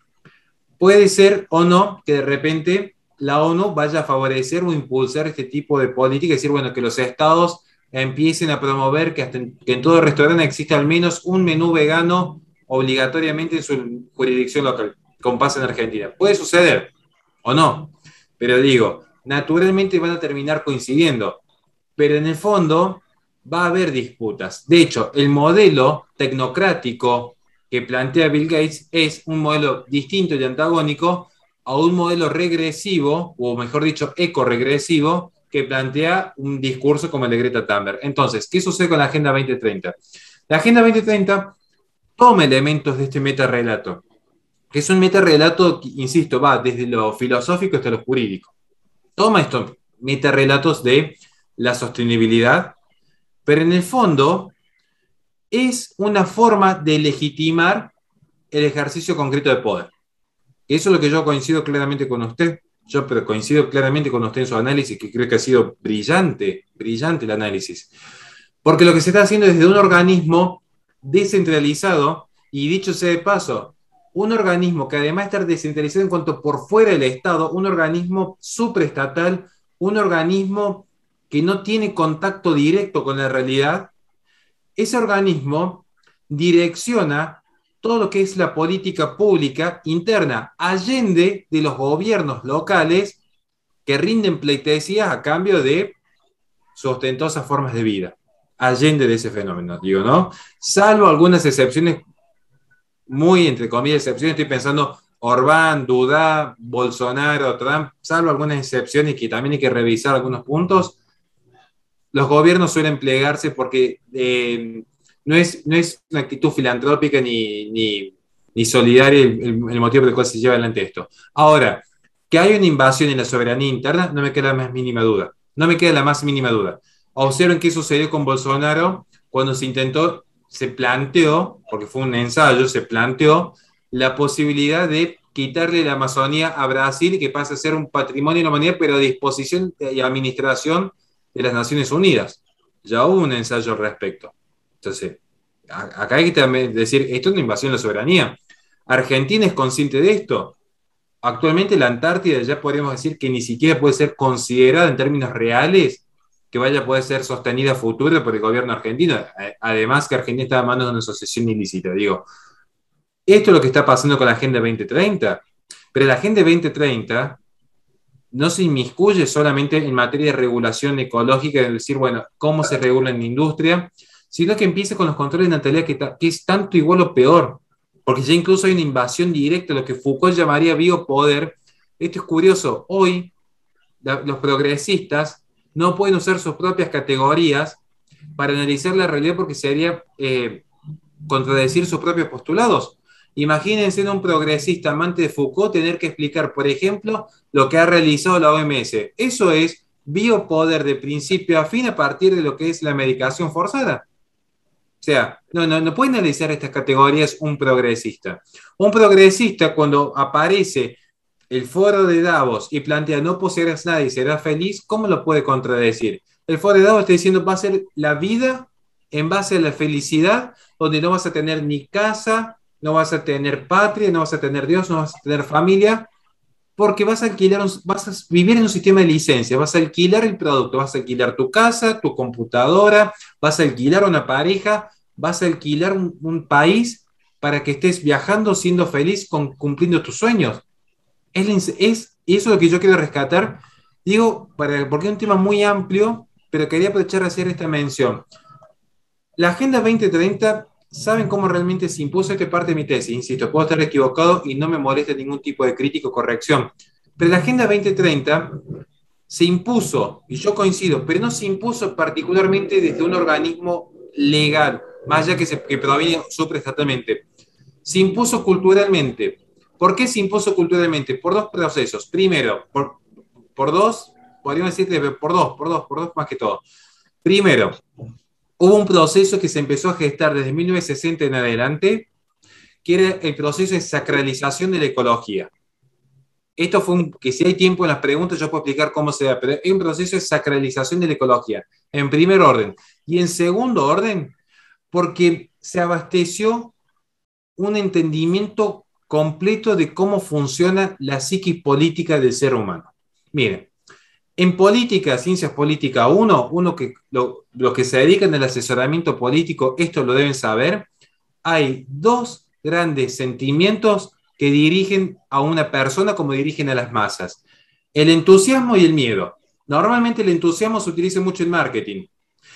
puede ser o no que de repente la ONU vaya a favorecer o impulsar este tipo de política, es decir, bueno, que los estados empiecen a promover que en todo restaurante exista al menos un menú vegano obligatoriamente en su jurisdicción local, como pasa en Argentina. Puede suceder o no, pero digo, naturalmente van a terminar coincidiendo, pero en el fondo va a haber disputas. De hecho, el modelo tecnocrático que plantea Bill Gates es un modelo distinto y antagónico a un modelo regresivo, o mejor dicho, ecoregresivo, que plantea un discurso como el de Greta Thunberg. Entonces, ¿qué sucede con la Agenda 2030? La Agenda 2030 toma elementos de este metarrelato, que es un metarrelato que, insisto, va desde lo filosófico hasta lo jurídico. Toma estos metarrelatos de la sostenibilidad, pero en el fondo es una forma de legitimar el ejercicio concreto de poder. Eso es lo que yo coincido claramente con usted. Pero coincido claramente con usted en su análisis, que creo que ha sido brillante, brillante el análisis. Porque lo que se está haciendo es desde un organismo descentralizado, y dicho sea de paso, un organismo que además de estar descentralizado en cuanto por fuera del Estado, un organismo supraestatal, un organismo que no tiene contacto directo con la realidad, ese organismo direcciona todo lo que es la política pública interna, allende de los gobiernos locales que rinden pleitesías a cambio de sus ostentosas formas de vida. Allende de ese fenómeno, digo, ¿no? Salvo algunas excepciones, muy entre comillas excepciones, estoy pensando Orbán, Dudá, Bolsonaro, Trump, salvo algunas excepciones que también hay que revisar algunos puntos, los gobiernos suelen plegarse porque no es una actitud filantrópica ni solidaria el motivo por el cual se lleva adelante esto. Ahora, que hay una invasión en la soberanía interna, no me queda la más mínima duda. No me queda la más mínima duda. Observen qué sucedió con Bolsonaro cuando se planteó, porque fue un ensayo, se planteó la posibilidad de quitarle la Amazonía a Brasil y que pase a ser un patrimonio de la humanidad, pero a disposición y administración de las Naciones Unidas. Ya hubo un ensayo al respecto. Entonces, acá hay que también decir, esto es una invasión de la soberanía. ¿Argentina es consciente de esto? Actualmente la Antártida ya podríamos decir que ni siquiera puede ser considerada en términos reales que vaya a poder ser sostenida a futuro por el gobierno argentino. Además que Argentina está a manos de una asociación ilícita. Digo, esto es lo que está pasando con la Agenda 2030. Pero la Agenda 2030 no se inmiscuye solamente en materia de regulación ecológica, es decir, bueno, cómo se regula en la industria, sino que empieza con los controles de natalidad, que es tanto igual o peor, porque ya incluso hay una invasión directa, lo que Foucault llamaría biopoder. Esto es curioso, hoy los progresistas no pueden usar sus propias categorías para analizar la realidad porque sería contradecir sus propios postulados. Imagínense en un progresista amante de Foucault tener que explicar, por ejemplo, lo que ha realizado la OMS. Eso es biopoder de principio a fin a partir de lo que es la medicación forzada. O sea, no puede analizar estas categorías un progresista. Un progresista, cuando aparece el foro de Davos y plantea no poseerás nada y serás feliz, ¿cómo lo puede contradecir? El foro de Davos está diciendo va a ser la vida en base a la felicidad, donde no vas a tener ni casa, no vas a tener patria, no vas a tener Dios, no vas a tener familia, porque vas a vivir en un sistema de licencia, vas a alquilar el producto, vas a alquilar tu casa, tu computadora, vas a alquilar una pareja, vas a alquilar un país para que estés viajando, siendo feliz, cumpliendo tus sueños. Eso es lo que yo quiero rescatar, digo, porque es un tema muy amplio, pero quería aprovechar a hacer esta mención. La Agenda 2030, ¿saben cómo realmente se impuso? Esta parte de mi tesis, insisto, puedo estar equivocado y no me molesta ningún tipo de crítica o corrección, pero la Agenda 2030 se impuso, y yo coincido, pero no se impuso particularmente desde un organismo legal, más allá que proviene supraestatalmente. Se impuso culturalmente. ¿Por qué se impuso culturalmente? Por dos procesos. Primero, por dos, podríamos decir por dos más que todo. Primero, hubo un proceso que se empezó a gestar desde 1960 en adelante, que era el proceso de sacralización de la ecología. Esto fue que si hay tiempo en las preguntas yo puedo explicar cómo se da, pero es un proceso de sacralización de la ecología, en primer orden. Y en segundo orden, porque se abasteció un entendimiento completo de cómo funciona la psiquis política del ser humano. Miren, en política, ciencias políticas 1, los que se dedican al asesoramiento político, esto lo deben saber, hay dos grandes sentimientos que dirigen a una persona como dirigen a las masas. El entusiasmo y el miedo. Normalmente el entusiasmo se utiliza mucho en marketing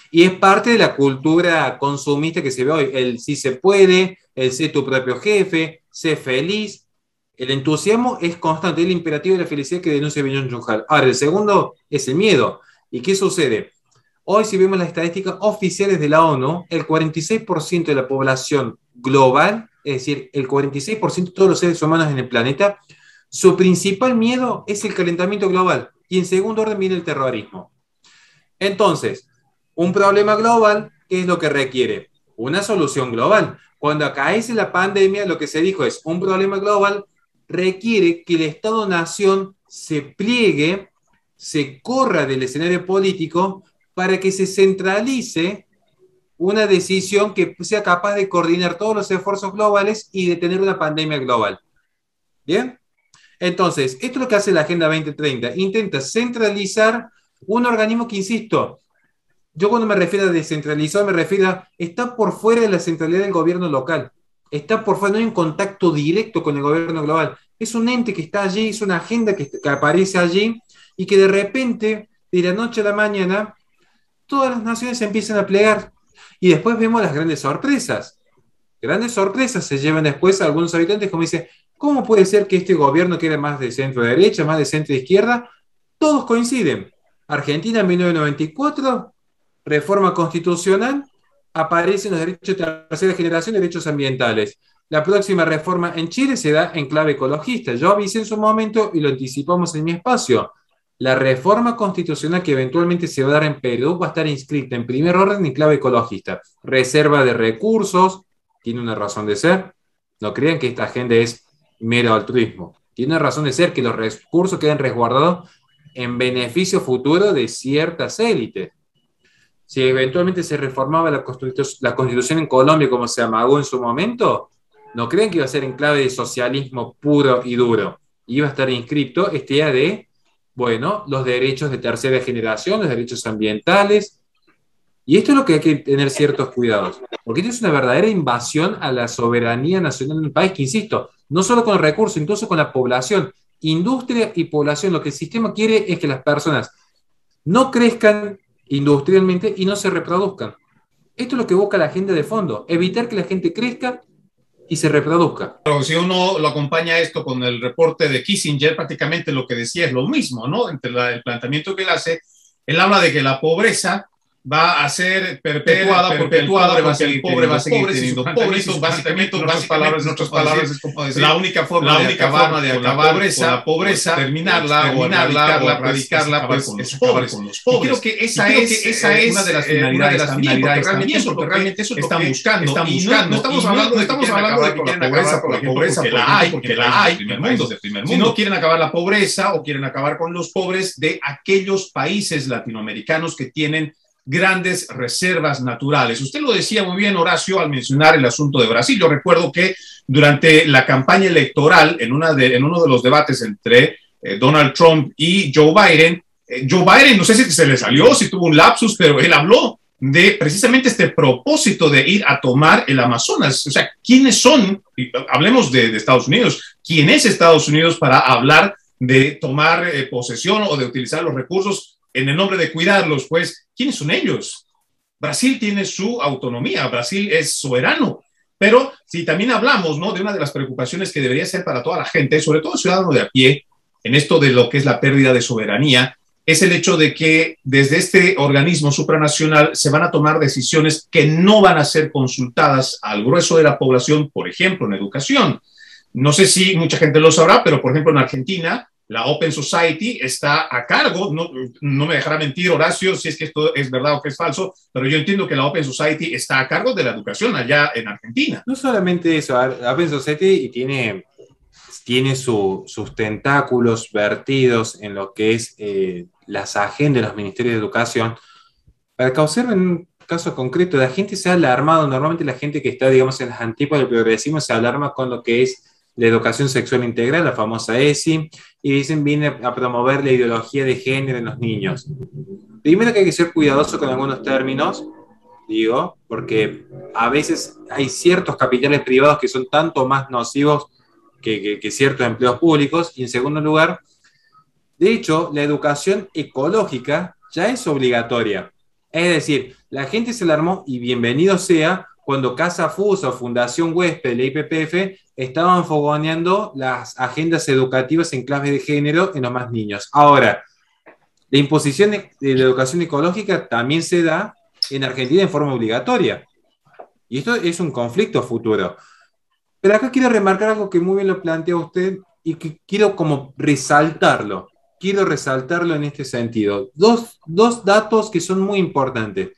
y es parte de la cultura consumista que se ve hoy. El sí se puede, el sé tu propio jefe, sé feliz. El entusiasmo es constante, es el imperativo de la felicidad que denuncia Byung-Chul Han. Ahora, el segundo es el miedo. ¿Y qué sucede? Hoy, si vemos las estadísticas oficiales de la ONU, el 46% de la población global, es decir, el 46% de todos los seres humanos en el planeta, su principal miedo es el calentamiento global. Y en segundo orden viene el terrorismo. Entonces, un problema global, ¿qué es lo que requiere? Una solución global. Cuando acaece la pandemia, lo que se dijo es, un problema global requiere que el Estado-nación se pliegue, se corra del escenario político para que se centralice una decisión que sea capaz de coordinar todos los esfuerzos globales y detener una pandemia global. ¿Bien? Entonces, esto es lo que hace la Agenda 2030. Intenta centralizar un organismo que, insisto, yo cuando me refiero a descentralizado, me refiero a está por fuera de la centralidad del gobierno local. Está por fuera, no hay un contacto directo con el gobierno global. Es un ente que está allí, es una agenda que aparece allí y que de repente, de la noche a la mañana, todas las naciones se empiezan a plegar. Y después vemos las grandes sorpresas. Grandes sorpresas se llevan después a algunos habitantes como dicen, ¿cómo puede ser que este gobierno quiera más de centro derecha, más de centro izquierda? Todos coinciden. Argentina en 1994, reforma constitucional, aparecen los derechos de tercera generación, derechos ambientales. La próxima reforma en Chile se da en clave ecologista. Yo avisé en su momento y lo anticipamos en mi espacio. La reforma constitucional que eventualmente se va a dar en Perú va a estar inscrita en primer orden en clave ecologista. Reserva de recursos, tiene una razón de ser. No crean que esta agenda es mero altruismo. Tiene una razón de ser que los recursos queden resguardados en beneficio futuro de ciertas élites. Si eventualmente se reformaba la Constitución en Colombia como se amagó en su momento, no crean que iba a ser en clave de socialismo puro y duro. Iba a estar inscrito este día de bueno, los derechos de tercera generación, los derechos ambientales. Y esto es lo que hay que tener ciertos cuidados, porque esto es una verdadera invasión a la soberanía nacional del país, que insisto, no solo con los recursos, incluso con la población, industria y población. Lo que el sistema quiere es que las personas no crezcan industrialmente y no se reproduzcan. Esto es lo que busca la agenda de fondo, evitar que la gente crezca y se reproduzca. Pero si uno lo acompaña esto con el reporte de Kissinger, prácticamente lo que decía es lo mismo, ¿no? Entre el planteamiento que él hace, él habla de que la pobreza va a ser perpetuada porque el pobre va a seguir teniendo pobres. Básicamente, en otras palabras, es como decir, la única forma de acabar con la pobreza, terminarla o erradicarla, pues es acabar con los pobres. Y creo que esa es una de las finalidades también, porque realmente eso están buscando. No estamos hablando de que quieren acabar con la pobreza, porque la hay en países del primer mundo. Si no quieren acabar la pobreza o quieren acabar con los pobres de aquellos países latinoamericanos que tienen grandes reservas naturales. Usted lo decía muy bien, Horacio, al mencionar el asunto de Brasil. Yo recuerdo que durante la campaña electoral, en uno de los debates entre Donald Trump y Joe Biden, no sé si se le salió, si tuvo un lapsus, pero él habló de precisamente este propósito de ir a tomar el Amazonas. O sea, ¿quiénes son? Hablemos de Estados Unidos. ¿Quién es Estados Unidos para hablar de tomar posesión o de utilizar los recursos en el nombre de cuidarlos? Pues, ¿quiénes son ellos? Brasil tiene su autonomía, Brasil es soberano, pero si también hablamos, ¿no?, de una de las preocupaciones que debería ser para toda la gente, sobre todo el ciudadano de a pie, en esto de lo que es la pérdida de soberanía, es el hecho de que desde este organismo supranacional se van a tomar decisiones que no van a ser consultadas al grueso de la población, por ejemplo, en educación. No sé si mucha gente lo sabrá, pero por ejemplo en Argentina, la Open Society está a cargo, no me dejará mentir Horacio si es que esto es verdad o que es falso, pero yo entiendo que la Open Society está a cargo de la educación allá en Argentina. No solamente eso, la Open Society tiene sus tentáculos vertidos en lo que es las agendas de los ministerios de educación. Para que observen un caso concreto, la gente se ha alarmado, normalmente la gente que está, digamos, en las antípodas del progresismo se alarma con lo que es la educación sexual integral, la famosa ESI, y dicen viene a promover la ideología de género en los niños. Primero que hay que ser cuidadoso con algunos términos, digo, porque a veces hay ciertos capitales privados que son tanto más nocivos que ciertos empleos públicos, y en segundo lugar, de hecho, la educación ecológica ya es obligatoria. Es decir, la gente se alarmó, y bienvenido sea, cuando Casa Fusa o Fundación Huésped, la IPPF, estaban fogoneando las agendas educativas en clave de género en los más niños. Ahora, La imposición de la educación ecológica también se da en Argentina en forma obligatoria. Y esto es un conflicto futuro. Pero acá quiero remarcar algo que muy bien lo plantea usted y que quiero como resaltarlo. Quiero resaltarlo en este sentido. Dos datos que son muy importantes.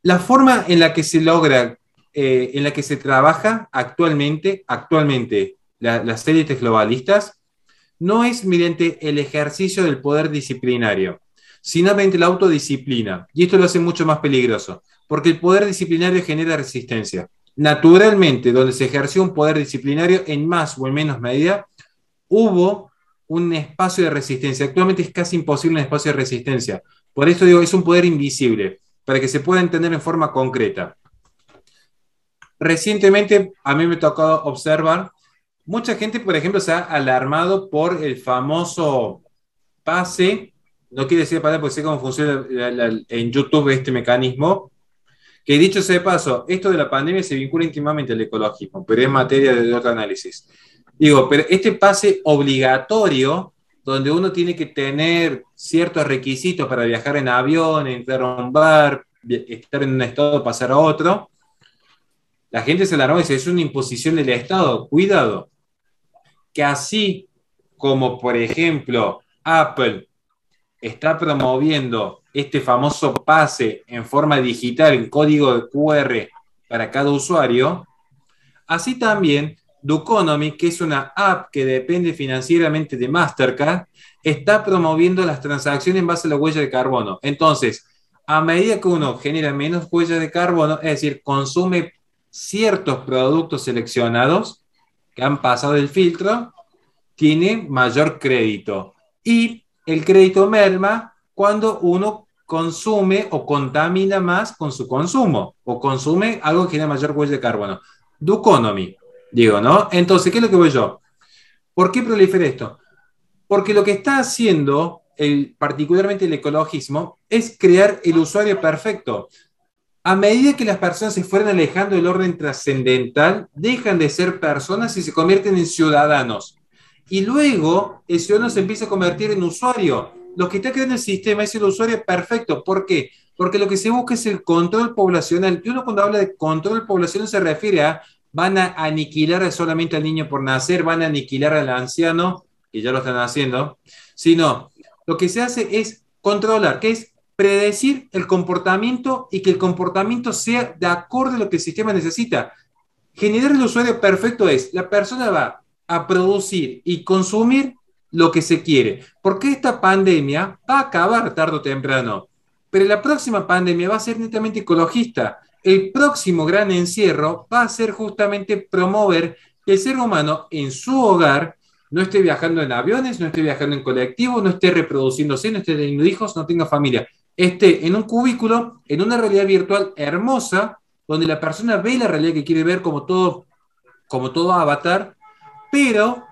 La forma en la que se logra, en la que se trabaja actualmente las élites globalistas, no es mediante el ejercicio del poder disciplinario, sino mediante la autodisciplina. Y esto lo hace mucho más peligroso, porque el poder disciplinario genera resistencia. Naturalmente, donde se ejerció un poder disciplinario en más o en menos medida, hubo un espacio de resistencia. Actualmente es casi imposible un espacio de resistencia. Por eso digo, es un poder invisible, para que se pueda entender en forma concreta. Recientemente a mí me tocó observar, mucha gente, por ejemplo, se ha alarmado por el famoso pase, no quiere decir para porque sé cómo funciona en YouTube este mecanismo, que dicho sea de paso, esto de la pandemia se vincula íntimamente al ecologismo, pero es materia de otro análisis. Digo, pero este pase obligatorio, donde uno tiene que tener ciertos requisitos para viajar en avión, entrar a un bar, estar en un estado, pasar a otro, la gente se alarmó y dice, es una imposición del Estado. Cuidado, que así como, por ejemplo, Apple está promoviendo este famoso pase en forma digital, en código de QR para cada usuario, así también Doconomy, que es una app que depende financieramente de Mastercard, está promoviendo las transacciones en base a la huella de carbono. Entonces, a medida que uno genera menos huella de carbono, es decir, consume ciertos productos seleccionados que han pasado el filtro, tiene mayor crédito. Y el crédito merma cuando uno consume o contamina más con su consumo, o consume algo que genera mayor huella de carbono. Doconomy, digo, ¿no? Entonces, ¿qué es lo que voy yo? ¿Por qué prolifera esto? Porque lo que está haciendo, particularmente el ecologismo, es crear el usuario perfecto. A medida que las personas se fueran alejando del orden trascendental, dejan de ser personas y se convierten en ciudadanos. Y luego el ciudadano se empieza a convertir en usuario. Lo que está creando el sistema es el usuario perfecto. ¿Por qué? Porque lo que se busca es el control poblacional. Y uno cuando habla de control poblacional se refiere a van a aniquilar solamente al niño por nacer, van a aniquilar al anciano, que ya lo están haciendo, sino lo que se hace es controlar, que es predecir el comportamiento y que el comportamiento sea de acuerdo a lo que el sistema necesita. Generar el usuario perfecto es, la persona va a producir y consumir lo que se quiere, porque esta pandemia va a acabar tarde o temprano, pero la próxima pandemia va a ser netamente ecologista. El próximo gran encierro va a ser justamente promover que el ser humano en su hogar no esté viajando en aviones, no esté viajando en colectivos, no esté reproduciéndose, no esté teniendo hijos, no tenga familia. Esté en un cubículo, en una realidad virtual hermosa, donde la persona ve la realidad que quiere ver como todo avatar, pero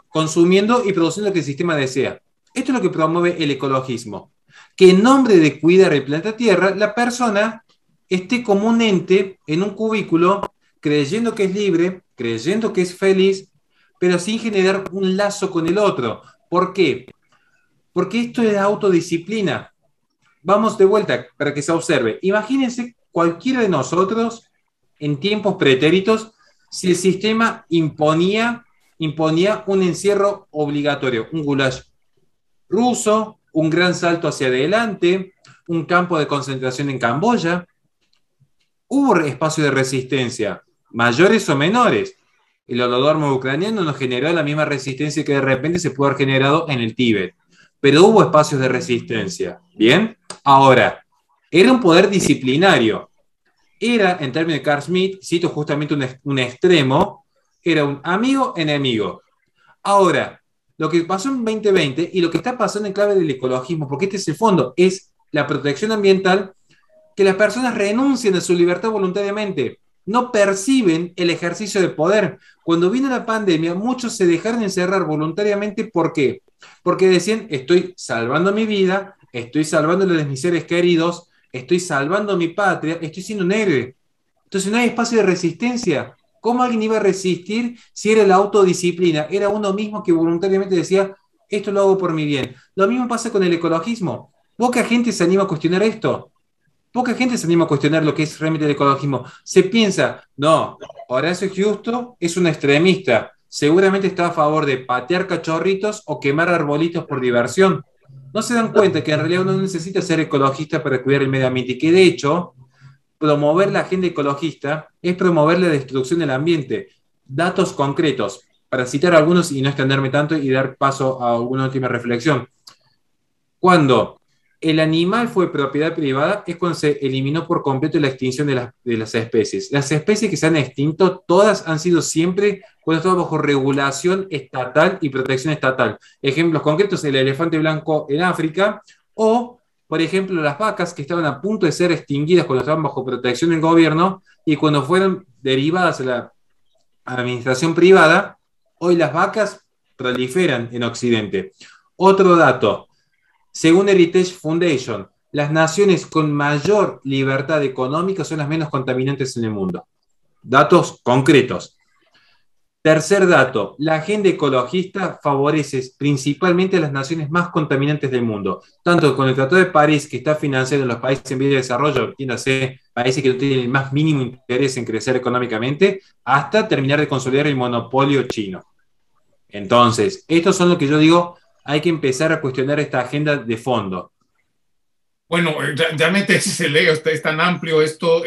consumiendo y produciendo lo que el sistema desea. Esto es lo que promueve el ecologismo. Que en nombre de cuidar el planeta Tierra, la persona esté como un ente en un cubículo, creyendo que es libre, creyendo que es feliz, pero sin generar un lazo con el otro. ¿Por qué? Porque esto es autodisciplina. Vamos de vuelta para que se observe. Imagínense cualquiera de nosotros en tiempos pretéritos si el sistema imponía un encierro obligatorio, un goulash ruso, un gran salto hacia adelante, un campo de concentración en Camboya. Hubo espacios de resistencia, mayores o menores. El holodomor ucraniano no generó la misma resistencia que de repente se pudo haber generado en el Tíbet. Pero hubo espacios de resistencia. ¿Bien? Ahora, era un poder disciplinario. Era, en términos de Carl Schmitt, cito justamente un extremo, era un amigo-enemigo. Ahora, lo que pasó en 2020 y lo que está pasando en clave del ecologismo, porque este es el fondo, es la protección ambiental, que las personas renuncien a su libertad voluntariamente, no perciben el ejercicio de poder. Cuando vino la pandemia, muchos se dejaron encerrar voluntariamente. ¿Por qué? Porque decían, estoy salvando mi vida, estoy salvando de mis seres queridos, estoy salvando mi patria, estoy siendo un héroe. Entonces no hay espacio de resistencia. ¿Cómo alguien iba a resistir si era la autodisciplina? Era uno mismo que voluntariamente decía, esto lo hago por mi bien. Lo mismo pasa con el ecologismo. Poca gente se anima a cuestionar esto. Poca gente se anima a cuestionar lo que es realmente el ecologismo. Se piensa, no, Horacio Giusto es un extremista. Seguramente está a favor de patear cachorritos o quemar arbolitos por diversión. No se dan cuenta que en realidad uno no necesita ser ecologista para cuidar el medio ambiente y que de hecho promover la agenda ecologista es promover la destrucción del ambiente. Datos concretos, para citar algunos y no extenderme tanto y dar paso a alguna última reflexión. Cuando el animal fue propiedad privada es cuando se eliminó por completo la extinción de las especies. Las especies que se han extinto, todas han sido siempre cuando estaban bajo regulación estatal y protección estatal. Ejemplos concretos, el elefante blanco en África o, por ejemplo, las vacas que estaban a punto de ser extinguidas cuando estaban bajo protección del gobierno y cuando fueron derivadas a la administración privada, hoy las vacas proliferan en Occidente. Otro dato, según Heritage Foundation, las naciones con mayor libertad económica son las menos contaminantes en el mundo. Datos concretos. Tercer dato, la agenda ecologista favorece principalmente a las naciones más contaminantes del mundo, tanto con el Tratado de París, que está financiado en los países en vías de desarrollo, entiéndase, países que no tienen el más mínimo interés en crecer económicamente, hasta terminar de consolidar el monopolio chino. Entonces, estos son lo que yo digo, hay que empezar a cuestionar esta agenda de fondo. Bueno, realmente se lee, es tan amplio esto,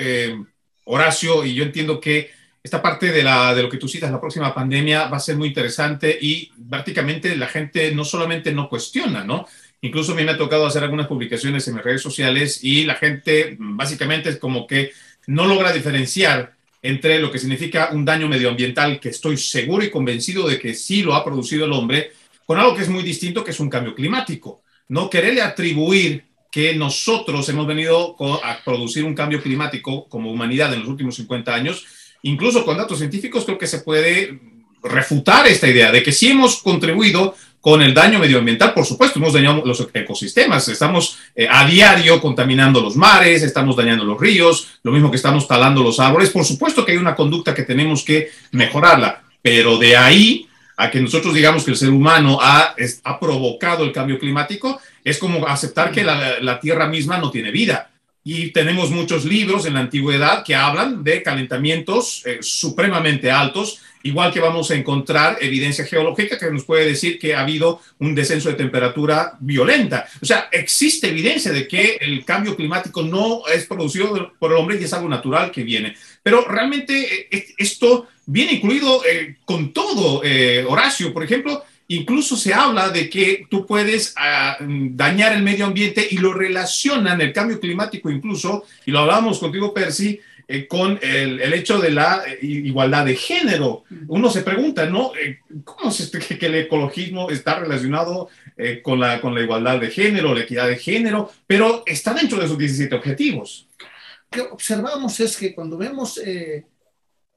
Horacio, y yo entiendo que esta parte de lo que tú citas, la próxima pandemia, va a ser muy interesante y prácticamente la gente no solamente no cuestiona, ¿no? Incluso a mí me ha tocado hacer algunas publicaciones en mis redes sociales y la gente básicamente es como que no logra diferenciar entre lo que significa un daño medioambiental, que estoy seguro y convencido de que sí lo ha producido el hombre, con algo que es muy distinto, que es un cambio climático. No quererle atribuir que nosotros hemos venido a producir un cambio climático como humanidad en los últimos 50 años, incluso con datos científicos creo que se puede refutar esta idea de que sí hemos contribuido con el daño medioambiental. Por supuesto, hemos dañado los ecosistemas, estamos a diario contaminando los mares, estamos dañando los ríos, lo mismo que estamos talando los árboles. Por supuesto que hay una conducta que tenemos que mejorarla, pero de ahí a que nosotros digamos que el ser humano ha provocado el cambio climático, es como aceptar que la Tierra misma no tiene vida. Y tenemos muchos libros en la antigüedad que hablan de calentamientos supremamente altos, igual que vamos a encontrar evidencia geológica que nos puede decir que ha habido un descenso de temperatura violenta. O sea, existe evidencia de que el cambio climático no es producido por el hombre y es algo natural que viene. Pero realmente esto viene incluido con todo, Horacio. Por ejemplo, incluso se habla de que tú puedes dañar el medio ambiente y lo relacionan, el cambio climático incluso, y lo hablábamos contigo, Percy, con el hecho de la igualdad de género. Uno se pregunta, ¿no? ¿Cómo es que el ecologismo está relacionado con la igualdad de género, la equidad de género, pero está dentro de esos 17 objetivos? Lo que observamos es que cuando vemos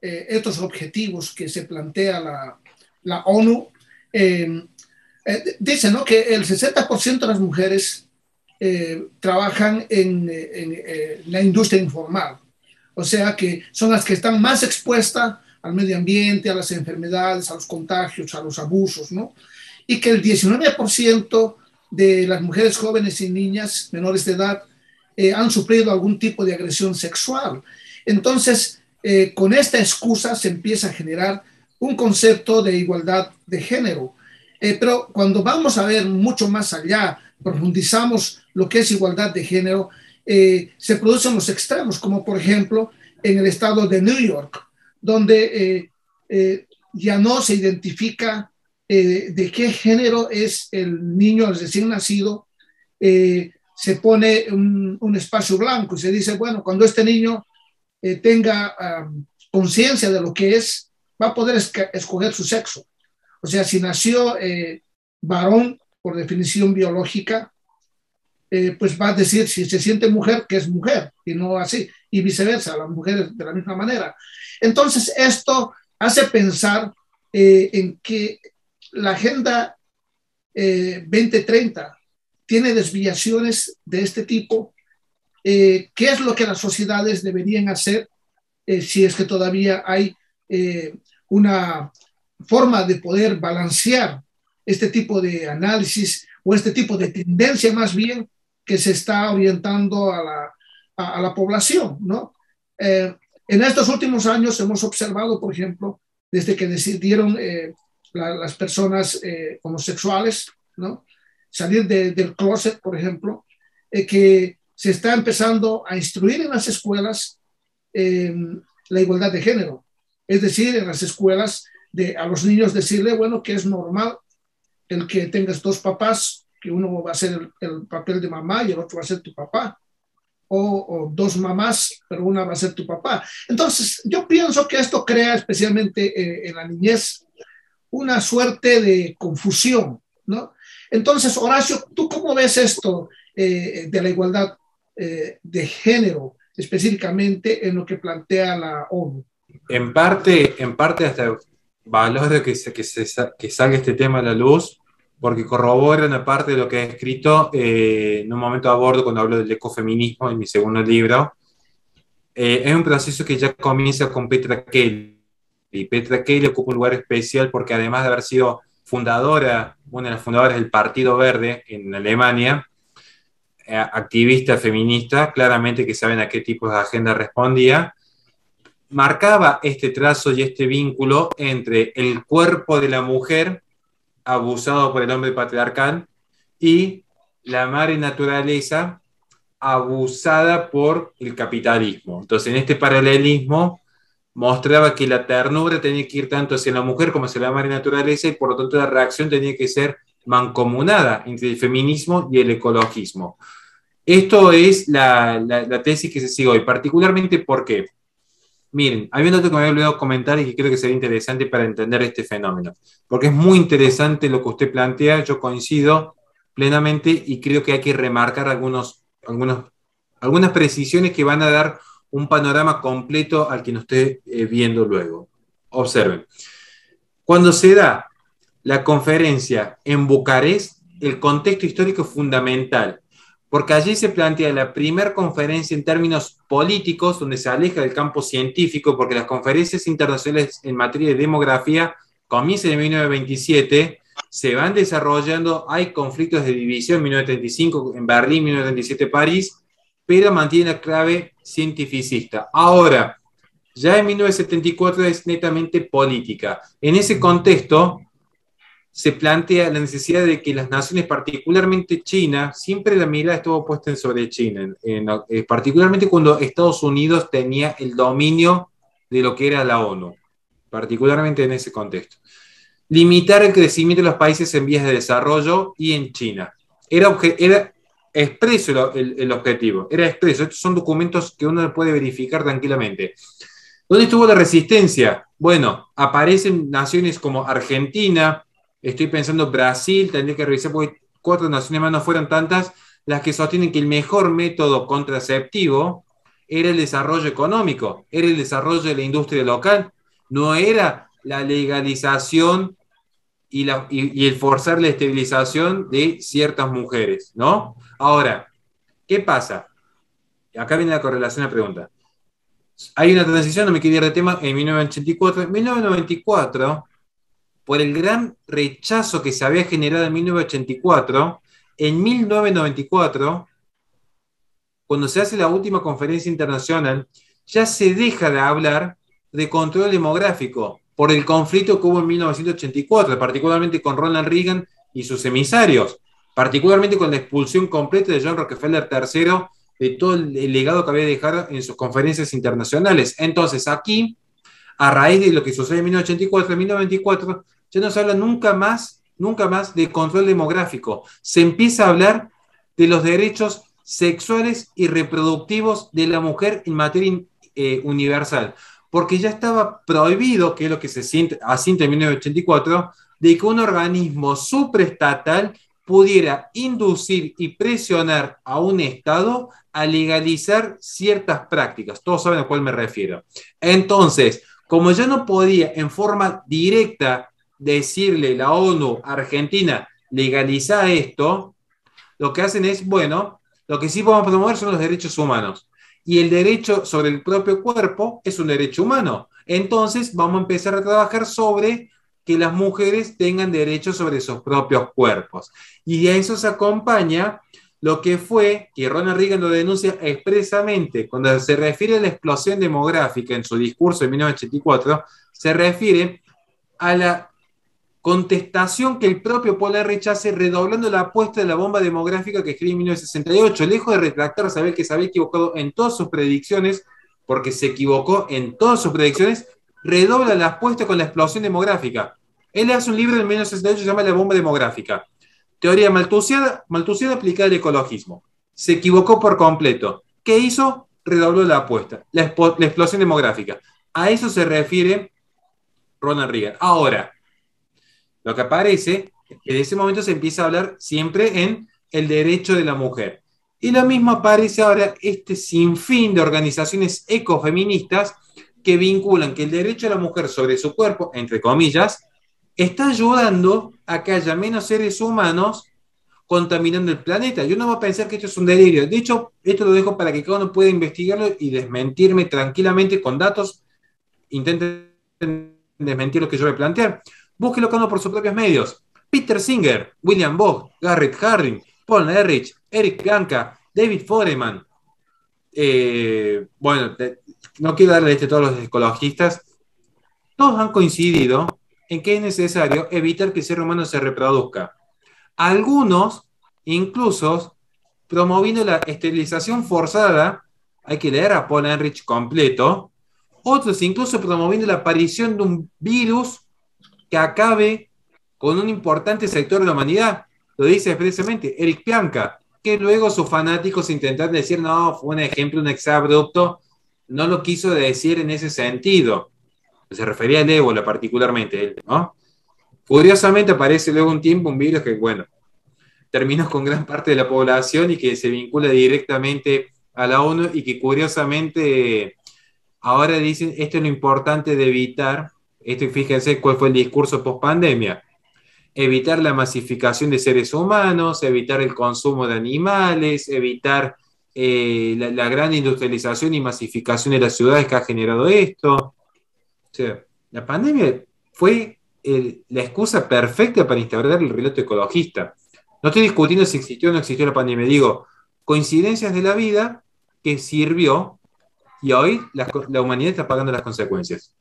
estos objetivos que se plantea la ONU, dice, ¿no?, que el 60% de las mujeres trabajan en la industria informal. O sea que son las que están más expuestas al medio ambiente, a las enfermedades, a los contagios, a los abusos, ¿no? Y que el 19% de las mujeres jóvenes y niñas menores de edad han sufrido algún tipo de agresión sexual. Entonces, con esta excusa se empieza a generar un concepto de igualdad de género. Pero cuando vamos a ver mucho más allá, profundizamos lo que es igualdad de género, se producen los extremos, como por ejemplo en el estado de New York, donde ya no se identifica de qué género es el niño, el recién nacido. Se pone un espacio blanco y se dice, bueno, cuando este niño tenga conciencia de lo que es, va a poder escoger su sexo. O sea, si nació varón, por definición biológica, pues va a decir si se siente mujer, que es mujer, y no así, y viceversa, las mujeres de la misma manera. Entonces, esto hace pensar en que la Agenda 2030 tiene desviaciones de este tipo. ¿Qué es lo que las sociedades deberían hacer si es que todavía hay una forma de poder balancear este tipo de análisis o este tipo de tendencia más bien que se está orientando a la población, ¿no? En estos últimos años hemos observado, por ejemplo, desde que decidieron las personas homosexuales, ¿no?, salir del closet, por ejemplo, que se está empezando a instruir en las escuelas la igualdad de género. Es decir, en las escuelas a los niños decirle, bueno, que es normal el que tengas dos papás, que uno va a ser el papel de mamá y el otro va a ser tu papá, o dos mamás, pero una va a ser tu papá. Entonces, yo pienso que esto crea, especialmente en la niñez, una suerte de confusión, ¿no? Entonces, Horacio, ¿tú cómo ves esto de la igualdad de género, específicamente en lo que plantea la ONU? En parte hasta valoro que salga este tema a la luz, porque corrobora una parte de lo que he escrito en un momento abordo cuando hablo del ecofeminismo en mi segundo libro. Es un proceso que ya comienza con Petra Kelly. Y Petra Kelly ocupa un lugar especial porque además de haber sido fundadora, una de las fundadoras del Partido Verde en Alemania, activista feminista, claramente que saben a qué tipo de agenda respondía, marcaba este trazo y este vínculo entre el cuerpo de la mujer abusado por el hombre patriarcal y la madre naturaleza abusada por el capitalismo. Entonces, en este paralelismo mostraba que la ternura tenía que ir tanto hacia la mujer como hacia la madre naturaleza y por lo tanto la reacción tenía que ser mancomunada entre el feminismo y el ecologismo. Esto es la tesis que se sigue hoy, particularmente porque, miren, hay un dato que me había olvidado comentar y que creo que sería interesante para entender este fenómeno, porque es muy interesante lo que usted plantea, yo coincido plenamente y creo que hay que remarcar algunas precisiones que van a dar un panorama completo al que nos esté viendo luego. Observen, cuando se da la conferencia en Bucarest, el contexto histórico es fundamental, porque allí se plantea la primera conferencia en términos políticos, donde se aleja del campo científico, porque las conferencias internacionales en materia de demografía comienzan en 1927, se van desarrollando, hay conflictos de división en 1935 en Berlín, 1937 París, pero mantiene la clave cientificista. Ahora, ya en 1974 es netamente política. En ese contexto se plantea la necesidad de que las naciones, particularmente China, siempre la mirada estuvo puesta sobre China, particularmente cuando Estados Unidos tenía el dominio de lo que era la ONU, particularmente en ese contexto. Limitar el crecimiento de los países en vías de desarrollo y en China. Era expreso el objetivo, era expreso. Estos son documentos que uno puede verificar tranquilamente. ¿Dónde estuvo la resistencia? Bueno, aparecen naciones como Argentina, estoy pensando Brasil, tendría que revisar porque 4 naciones más no fueron tantas, las que sostienen que el mejor método contraceptivo era el desarrollo económico, era el desarrollo de la industria local, no era la legalización y el forzar la esterilización de ciertas mujeres, ¿no? Ahora, ¿qué pasa? Acá viene la correlación a la pregunta. Hay una transición, no me quiero ir de tema, en 1984. En 1994, por el gran rechazo que se había generado en 1984, en 1994, cuando se hace la última conferencia internacional, ya se deja de hablar de control demográfico por el conflicto que hubo en 1984, particularmente con Ronald Reagan y sus emisarios, particularmente con la expulsión completa de John Rockefeller III de todo el legado que había dejado en sus conferencias internacionales. Entonces, aquí, a raíz de lo que sucede en 1984, en 1994, ya no se habla nunca más de control demográfico. Se empieza a hablar de los derechos sexuales y reproductivos de la mujer en materia universal, porque ya estaba prohibido, que es lo que se asienta en 1984, de que un organismo supraestatal pudiera inducir y presionar a un Estado a legalizar ciertas prácticas. Todos saben a cuál me refiero. Entonces, como ya no podía en forma directa decirle la ONU a Argentina, legaliza esto, lo que hacen es, bueno, lo que sí podemos promover son los derechos humanos. Y el derecho sobre el propio cuerpo es un derecho humano. Entonces vamos a empezar a trabajar sobre que las mujeres tengan derechos sobre sus propios cuerpos. Y a eso se acompaña lo que fue, que Ronald Reagan lo denuncia expresamente, cuando se refiere a la explosión demográfica en su discurso de 1984, se refiere a la contestación que el propio Paul Ehrlich hace redoblando la apuesta de la bomba demográfica que escribió en 1968, lejos de retractar, saber que se había equivocado en todas sus predicciones, porque se equivocó en todas sus predicciones, redobla la apuesta con la explosión demográfica. Él hace un libro en 1968 que se llama La bomba demográfica. Teoría malthusiana aplicada al ecologismo. Se equivocó por completo. ¿Qué hizo? Redobló la apuesta. La explosión demográfica. A eso se refiere Ronald Reagan. Ahora, lo que aparece es que de ese momento se empieza a hablar siempre en el derecho de la mujer. Y lo mismo aparece ahora este sinfín de organizaciones ecofeministas que vinculan que el derecho de la mujer sobre su cuerpo, entre comillas, está ayudando a que haya menos seres humanos contaminando el planeta. Yo no voy a pensar que esto es un delirio. De hecho, esto lo dejo para que cada uno pueda investigarlo y desmentirme tranquilamente con datos. Intenten desmentir lo que yo voy a plantear. Búsquelo cada uno por sus propios medios. Peter Singer, William Bogg, Garrett Hardin, Paul Ehrlich, Eric Pianka, David Foreman. Bueno, no quiero darle a todos los ecologistas. Todos han coincidido en que es necesario evitar que el ser humano se reproduzca. Algunos, incluso, promoviendo la esterilización forzada, hay que leer a Paul Ehrlich completo, otros incluso promoviendo la aparición de un virus que acabe con un importante sector de la humanidad. Lo dice expresamente Eric Pianka, que luego sus fanáticos intentan decir, no, fue un ejemplo, un exabrupto, no lo quiso decir en ese sentido. Se refería al ébola particularmente, ¿no? Curiosamente aparece luego un tiempo un virus que, bueno, terminó con gran parte de la población y que se vincula directamente a la ONU y que curiosamente ahora dicen, esto es lo importante de evitar, esto fíjense cuál fue el discurso post-pandemia, evitar la masificación de seres humanos, evitar el consumo de animales, evitar la gran industrialización y masificación de las ciudades que ha generado esto. O sea, la pandemia fue la excusa perfecta para instaurar el relato ecologista. No estoy discutiendo si existió o no existió la pandemia, digo, coincidencias de la vida que sirvió y hoy la humanidad está pagando las consecuencias.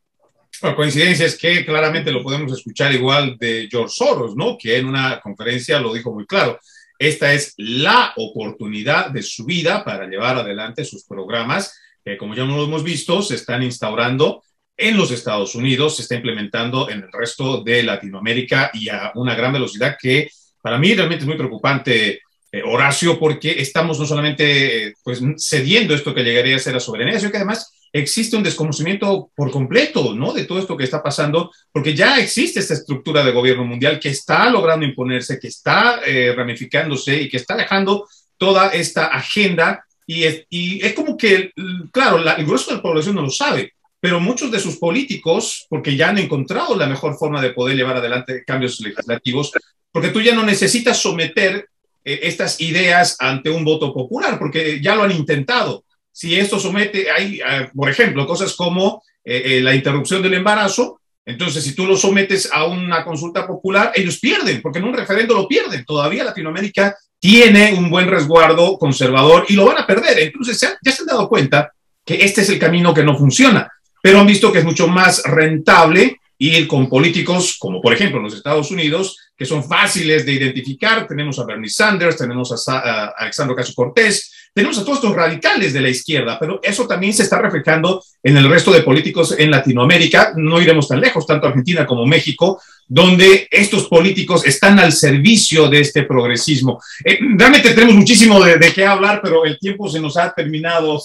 Bueno, coincidencias que claramente lo podemos escuchar igual de George Soros, ¿no? Que en una conferencia lo dijo muy claro. Esta es la oportunidad de su vida para llevar adelante sus programas, que como ya lo hemos visto, se están instaurando en los Estados Unidos, se está implementando en el resto de Latinoamérica y a una gran velocidad que para mí realmente es muy preocupante, Horacio, porque estamos no solamente pues, cediendo esto que llegaría a ser la soberanía, sino que además existe un desconocimiento por completo, ¿no? De todo esto que está pasando, porque ya existe esta estructura de gobierno mundial que está logrando imponerse, que está ramificándose y que está dejando toda esta agenda y es como que, claro, el grueso de la población no lo sabe, pero muchos de sus políticos, porque ya han encontrado la mejor forma de poder llevar adelante cambios legislativos, porque tú ya no necesitas someter estas ideas ante un voto popular, porque ya lo han intentado. Si esto somete, hay, por ejemplo, cosas como la interrupción del embarazo, entonces si tú lo sometes a una consulta popular, ellos pierden, porque en un referendo lo pierden. Todavía Latinoamérica tiene un buen resguardo conservador y lo van a perder. Entonces ya se han dado cuenta que este es el camino que no funciona, pero han visto que es mucho más rentable ir con políticos como, por ejemplo, en los Estados Unidos, que son fáciles de identificar. Tenemos a Bernie Sanders, tenemos a Alexandria Ocasio-Cortez, tenemos a todos estos radicales de la izquierda, pero eso también se está reflejando en el resto de políticos en Latinoamérica. No iremos tan lejos, tanto Argentina como México, donde estos políticos están al servicio de este progresismo. Realmente tenemos muchísimo de qué hablar, pero el tiempo se nos ha terminado.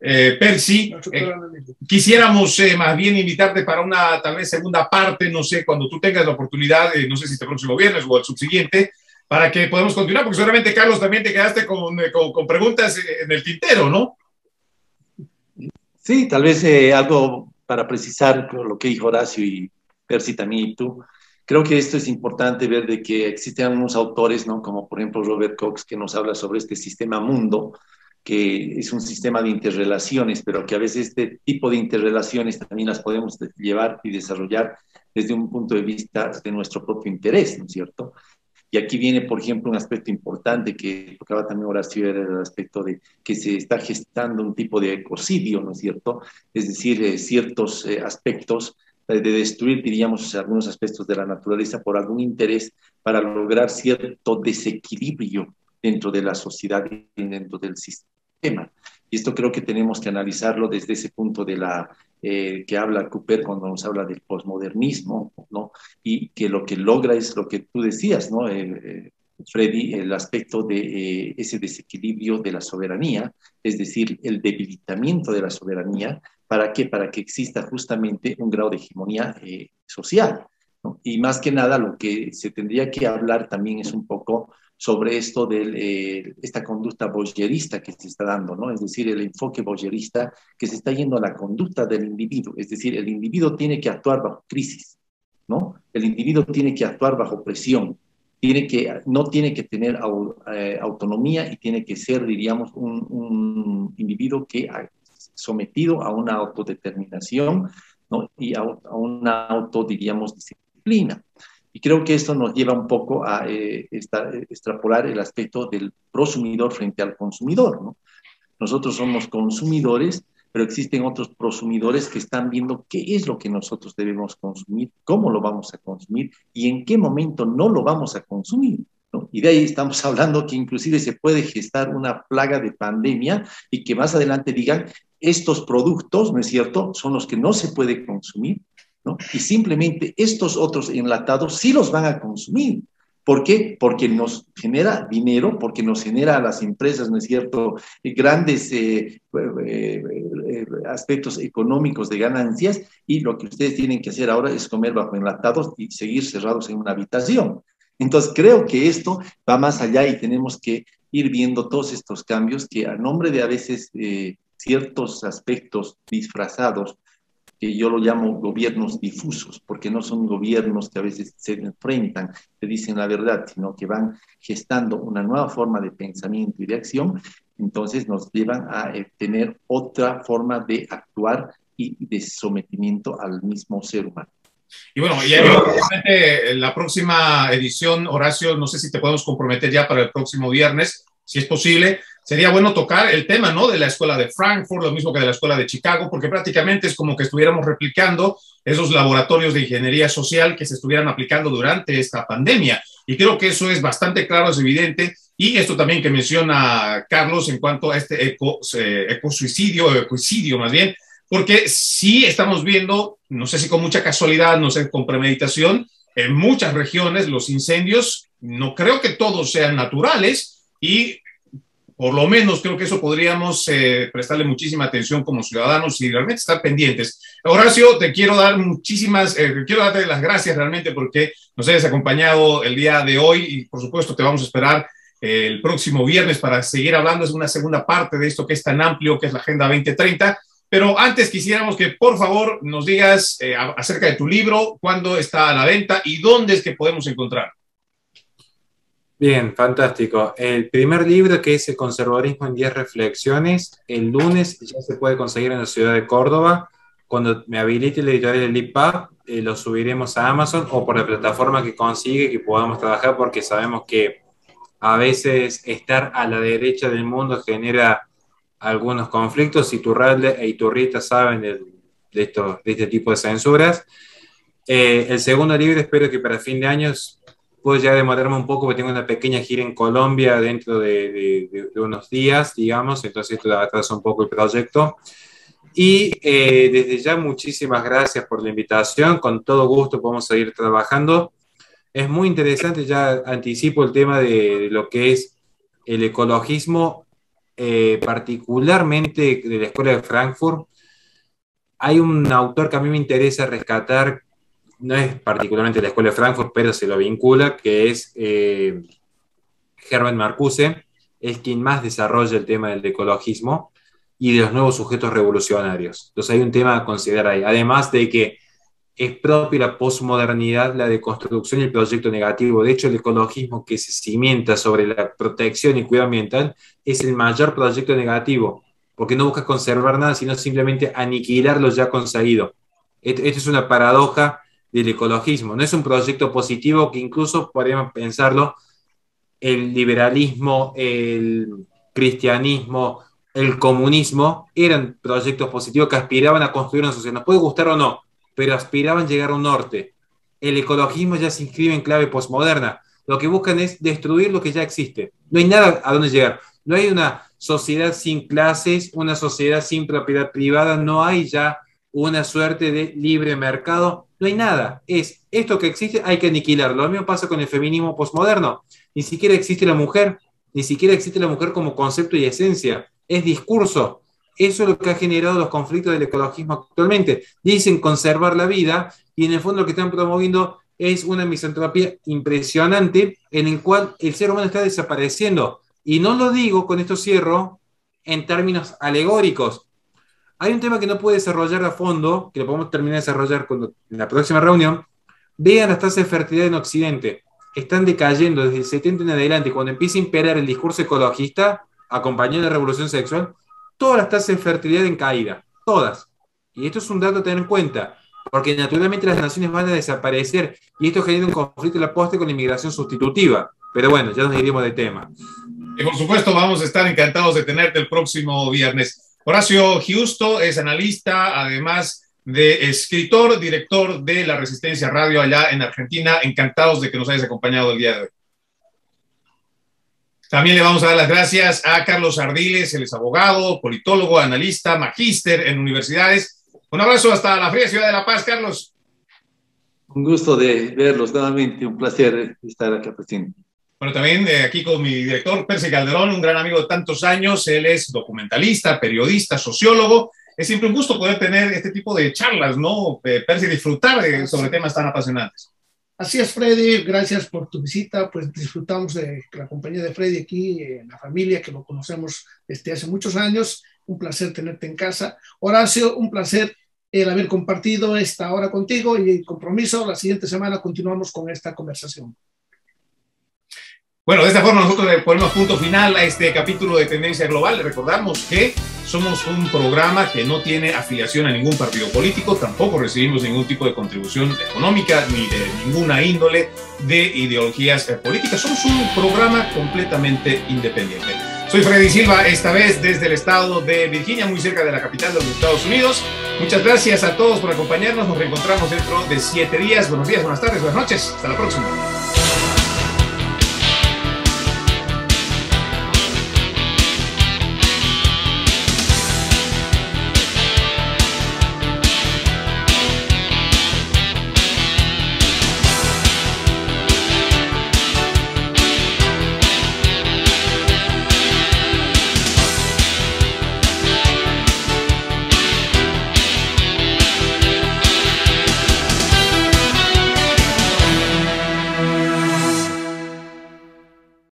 Percy, quisiéramos más bien invitarte para una tal vez segunda parte, no sé, cuando tú tengas la oportunidad, no sé si este próximo viernes o el subsiguiente, para que podamos continuar, porque seguramente, Carlos, también te quedaste con preguntas en el tintero, ¿no? Sí, tal vez algo para precisar lo que dijo Horacio y Percy también y tú. Creo que esto es importante ver de que existen algunos autores, ¿no? Como por ejemplo Robert Cox, que nos habla sobre este sistema mundo, que es un sistema de interrelaciones, pero que a veces este tipo de interrelaciones también las podemos llevar y desarrollar desde un punto de vista de nuestro propio interés, ¿no es cierto? Y aquí viene, por ejemplo, un aspecto importante que tocaba también Horacio, era el aspecto de que se está gestando un tipo de ecocidio, ¿no es cierto? Es decir, ciertos aspectos de destruir, diríamos, algunos aspectos de la naturaleza por algún interés para lograr cierto desequilibrio dentro de la sociedad y dentro del sistema. Y esto creo que tenemos que analizarlo desde ese punto de que habla Cooper cuando nos habla del posmodernismo, ¿no? Y que lo que logra es lo que tú decías, ¿no? Freddy, el aspecto de ese desequilibrio de la soberanía, es decir, el debilitamiento de la soberanía. ¿Para qué? Para que exista justamente un grado de hegemonía social, ¿no? Y más que nada lo que se tendría que hablar también es un poco sobre esto de esta conducta boyerista que se está dando, ¿no? Es decir, el enfoque boyerista que se está yendo a la conducta del individuo, es decir, el individuo tiene que actuar bajo crisis, ¿no? El individuo tiene que actuar bajo presión, no tiene que tener autonomía y tiene que ser, diríamos, un individuo que sometido a una autodeterminación, ¿no? Y a una diríamos, disciplina. Y creo que esto nos lleva un poco a extrapolar el aspecto del prosumidor frente al consumidor, ¿no? Nosotros somos consumidores, pero existen otros prosumidores que están viendo qué es lo que nosotros debemos consumir, cómo lo vamos a consumir y en qué momento no lo vamos a consumir, ¿no? Y de ahí estamos hablando que inclusive se puede gestar una plaga de pandemia y que más adelante digan, estos productos, ¿no es cierto?, son los que no se puede consumir, ¿no? Y simplemente estos otros enlatados sí los van a consumir. ¿Por qué? Porque nos genera dinero, porque nos genera a las empresas, ¿no es cierto?, grandes aspectos económicos de ganancias, y lo que ustedes tienen que hacer ahora es comer bajo enlatados y seguir cerrados en una habitación. Entonces creo que esto va más allá y tenemos que ir viendo todos estos cambios que a nombre de a veces ciertos aspectos disfrazados, que yo lo llamo gobiernos difusos, porque no son gobiernos que a veces se enfrentan, te dicen la verdad, sino que van gestando una nueva forma de pensamiento y de acción, entonces nos llevan a tener otra forma de actuar y de sometimiento al mismo ser humano. Y bueno, ya la próxima edición, Horacio, no sé si te podemos comprometer ya para el próximo viernes, si es posible. Sería bueno tocar el tema, ¿no?, de la escuela de Frankfurt, lo mismo que de la escuela de Chicago, porque prácticamente es como que estuviéramos replicando esos laboratorios de ingeniería social que se estuvieran aplicando durante esta pandemia. Y creo que eso es bastante claro, es evidente. Y esto también que menciona Carlos en cuanto a este ecocidio más bien, porque sí estamos viendo, no sé si con mucha casualidad, no sé, con premeditación, en muchas regiones los incendios, no creo que todos sean naturales y por lo menos creo que eso podríamos prestarle muchísima atención como ciudadanos y realmente estar pendientes. Horacio, te quiero dar quiero darte las gracias realmente porque nos hayas acompañado el día de hoy y por supuesto te vamos a esperar el próximo viernes para seguir hablando. Es una segunda parte de esto que es tan amplio que es la Agenda 2030. Pero antes quisiéramos que por favor nos digas acerca de tu libro, cuándo está a la venta y dónde es que podemos encontrar. Bien, fantástico. El primer libro, que es El conservadurismo en 10 reflexiones, el lunes ya se puede conseguir en la ciudad de Córdoba. Cuando me habilite la editorial del IPA, lo subiremos a Amazon o por la plataforma que consigue que podamos trabajar, porque sabemos que a veces estar a la derecha del mundo genera algunos conflictos. Iturralde e Iturrieta saben de este tipo de censuras. El segundo libro espero que para fin de año puedo ya demorarme un poco porque tengo una pequeña gira en Colombia dentro de unos días, digamos, entonces esto atrasa un poco el proyecto. Y desde ya muchísimas gracias por la invitación, con todo gusto podemos seguir trabajando. Es muy interesante, ya anticipo el tema de lo que es el ecologismo, particularmente de la Escuela de Frankfurt. Hay un autor que a mí me interesa rescatar, no es particularmente de la Escuela de Frankfurt, pero se lo vincula, que es Herbert Marcuse, es quien más desarrolla el tema del ecologismo y de los nuevos sujetos revolucionarios. Entonces hay un tema a considerar ahí. Además de que es propia la posmodernidad, la deconstrucción y el proyecto negativo. De hecho, el ecologismo que se cimienta sobre la protección y cuidado ambiental es el mayor proyecto negativo, porque no busca conservar nada, sino simplemente aniquilar lo ya conseguido. Esto es una paradoja del ecologismo. No es un proyecto positivo que incluso podríamos pensarlo, el liberalismo, el cristianismo, el comunismo eran proyectos positivos que aspiraban a construir una sociedad. Nos puede gustar o no, pero aspiraban a llegar a un norte. El ecologismo ya se inscribe en clave posmoderna. Lo que buscan es destruir lo que ya existe. No hay nada a dónde llegar. No hay una sociedad sin clases, una sociedad sin propiedad privada, no hay ya una suerte de libre mercado, no hay nada. Es esto que existe, hay que aniquilarlo. Lo mismo pasa con el feminismo posmoderno. Ni siquiera existe la mujer, ni siquiera existe la mujer como concepto y esencia. Es discurso. Eso es lo que ha generado los conflictos del ecologismo actualmente. Dicen conservar la vida y en el fondo lo que están promoviendo es una misantropía impresionante en el cual el ser humano está desapareciendo. Y no lo digo, con esto cierro, en términos alegóricos. Hay un tema que no puede desarrollar a fondo, que lo podemos terminar de desarrollar en la próxima reunión. Vean las tasas de fertilidad en Occidente. Están decayendo desde el 70 en adelante. Cuando empieza a imperar el discurso ecologista, acompañado de la revolución sexual, todas las tasas de fertilidad en caída. Todas. Y esto es un dato a tener en cuenta, porque naturalmente las naciones van a desaparecer y esto genera un conflicto en la poste con la inmigración sustitutiva. Pero bueno, ya nos iremos de tema. Y por supuesto, vamos a estar encantados de tenerte el próximo viernes. Horacio Giusto es analista, además de escritor, director de La Resistencia Radio allá en Argentina. Encantados de que nos hayas acompañado el día de hoy. También le vamos a dar las gracias a Carlos Ardiles, él es abogado, politólogo, analista, magíster en universidades. Un abrazo hasta la fría ciudad de La Paz, Carlos. Un gusto de verlos nuevamente, un placer estar acá presente. Bueno, también aquí con mi director, Percy Calderón, un gran amigo de tantos años. Él es documentalista, periodista, sociólogo. Es siempre un gusto poder tener este tipo de charlas, ¿no? Percy, disfrutar sobre temas tan apasionantes. Así es, Freddy, gracias por tu visita. Pues disfrutamos de la compañía de Freddy aquí, en la familia, que lo conocemos desde hace muchos años. Un placer tenerte en casa. Horacio, un placer el haber compartido esta hora contigo y el compromiso. La siguiente semana continuamos con esta conversación. Bueno, de esta forma nosotros le ponemos punto final a este capítulo de Tendencia Global. Recordamos que somos un programa que no tiene afiliación a ningún partido político, tampoco recibimos ningún tipo de contribución económica ni de ninguna índole de ideologías políticas. Somos un programa completamente independiente. Soy Freddy Silva, esta vez desde el estado de Virginia, muy cerca de la capital de los Estados Unidos. Muchas gracias a todos por acompañarnos. Nos reencontramos dentro de 7 días. Buenos días, buenas tardes, buenas noches. Hasta la próxima.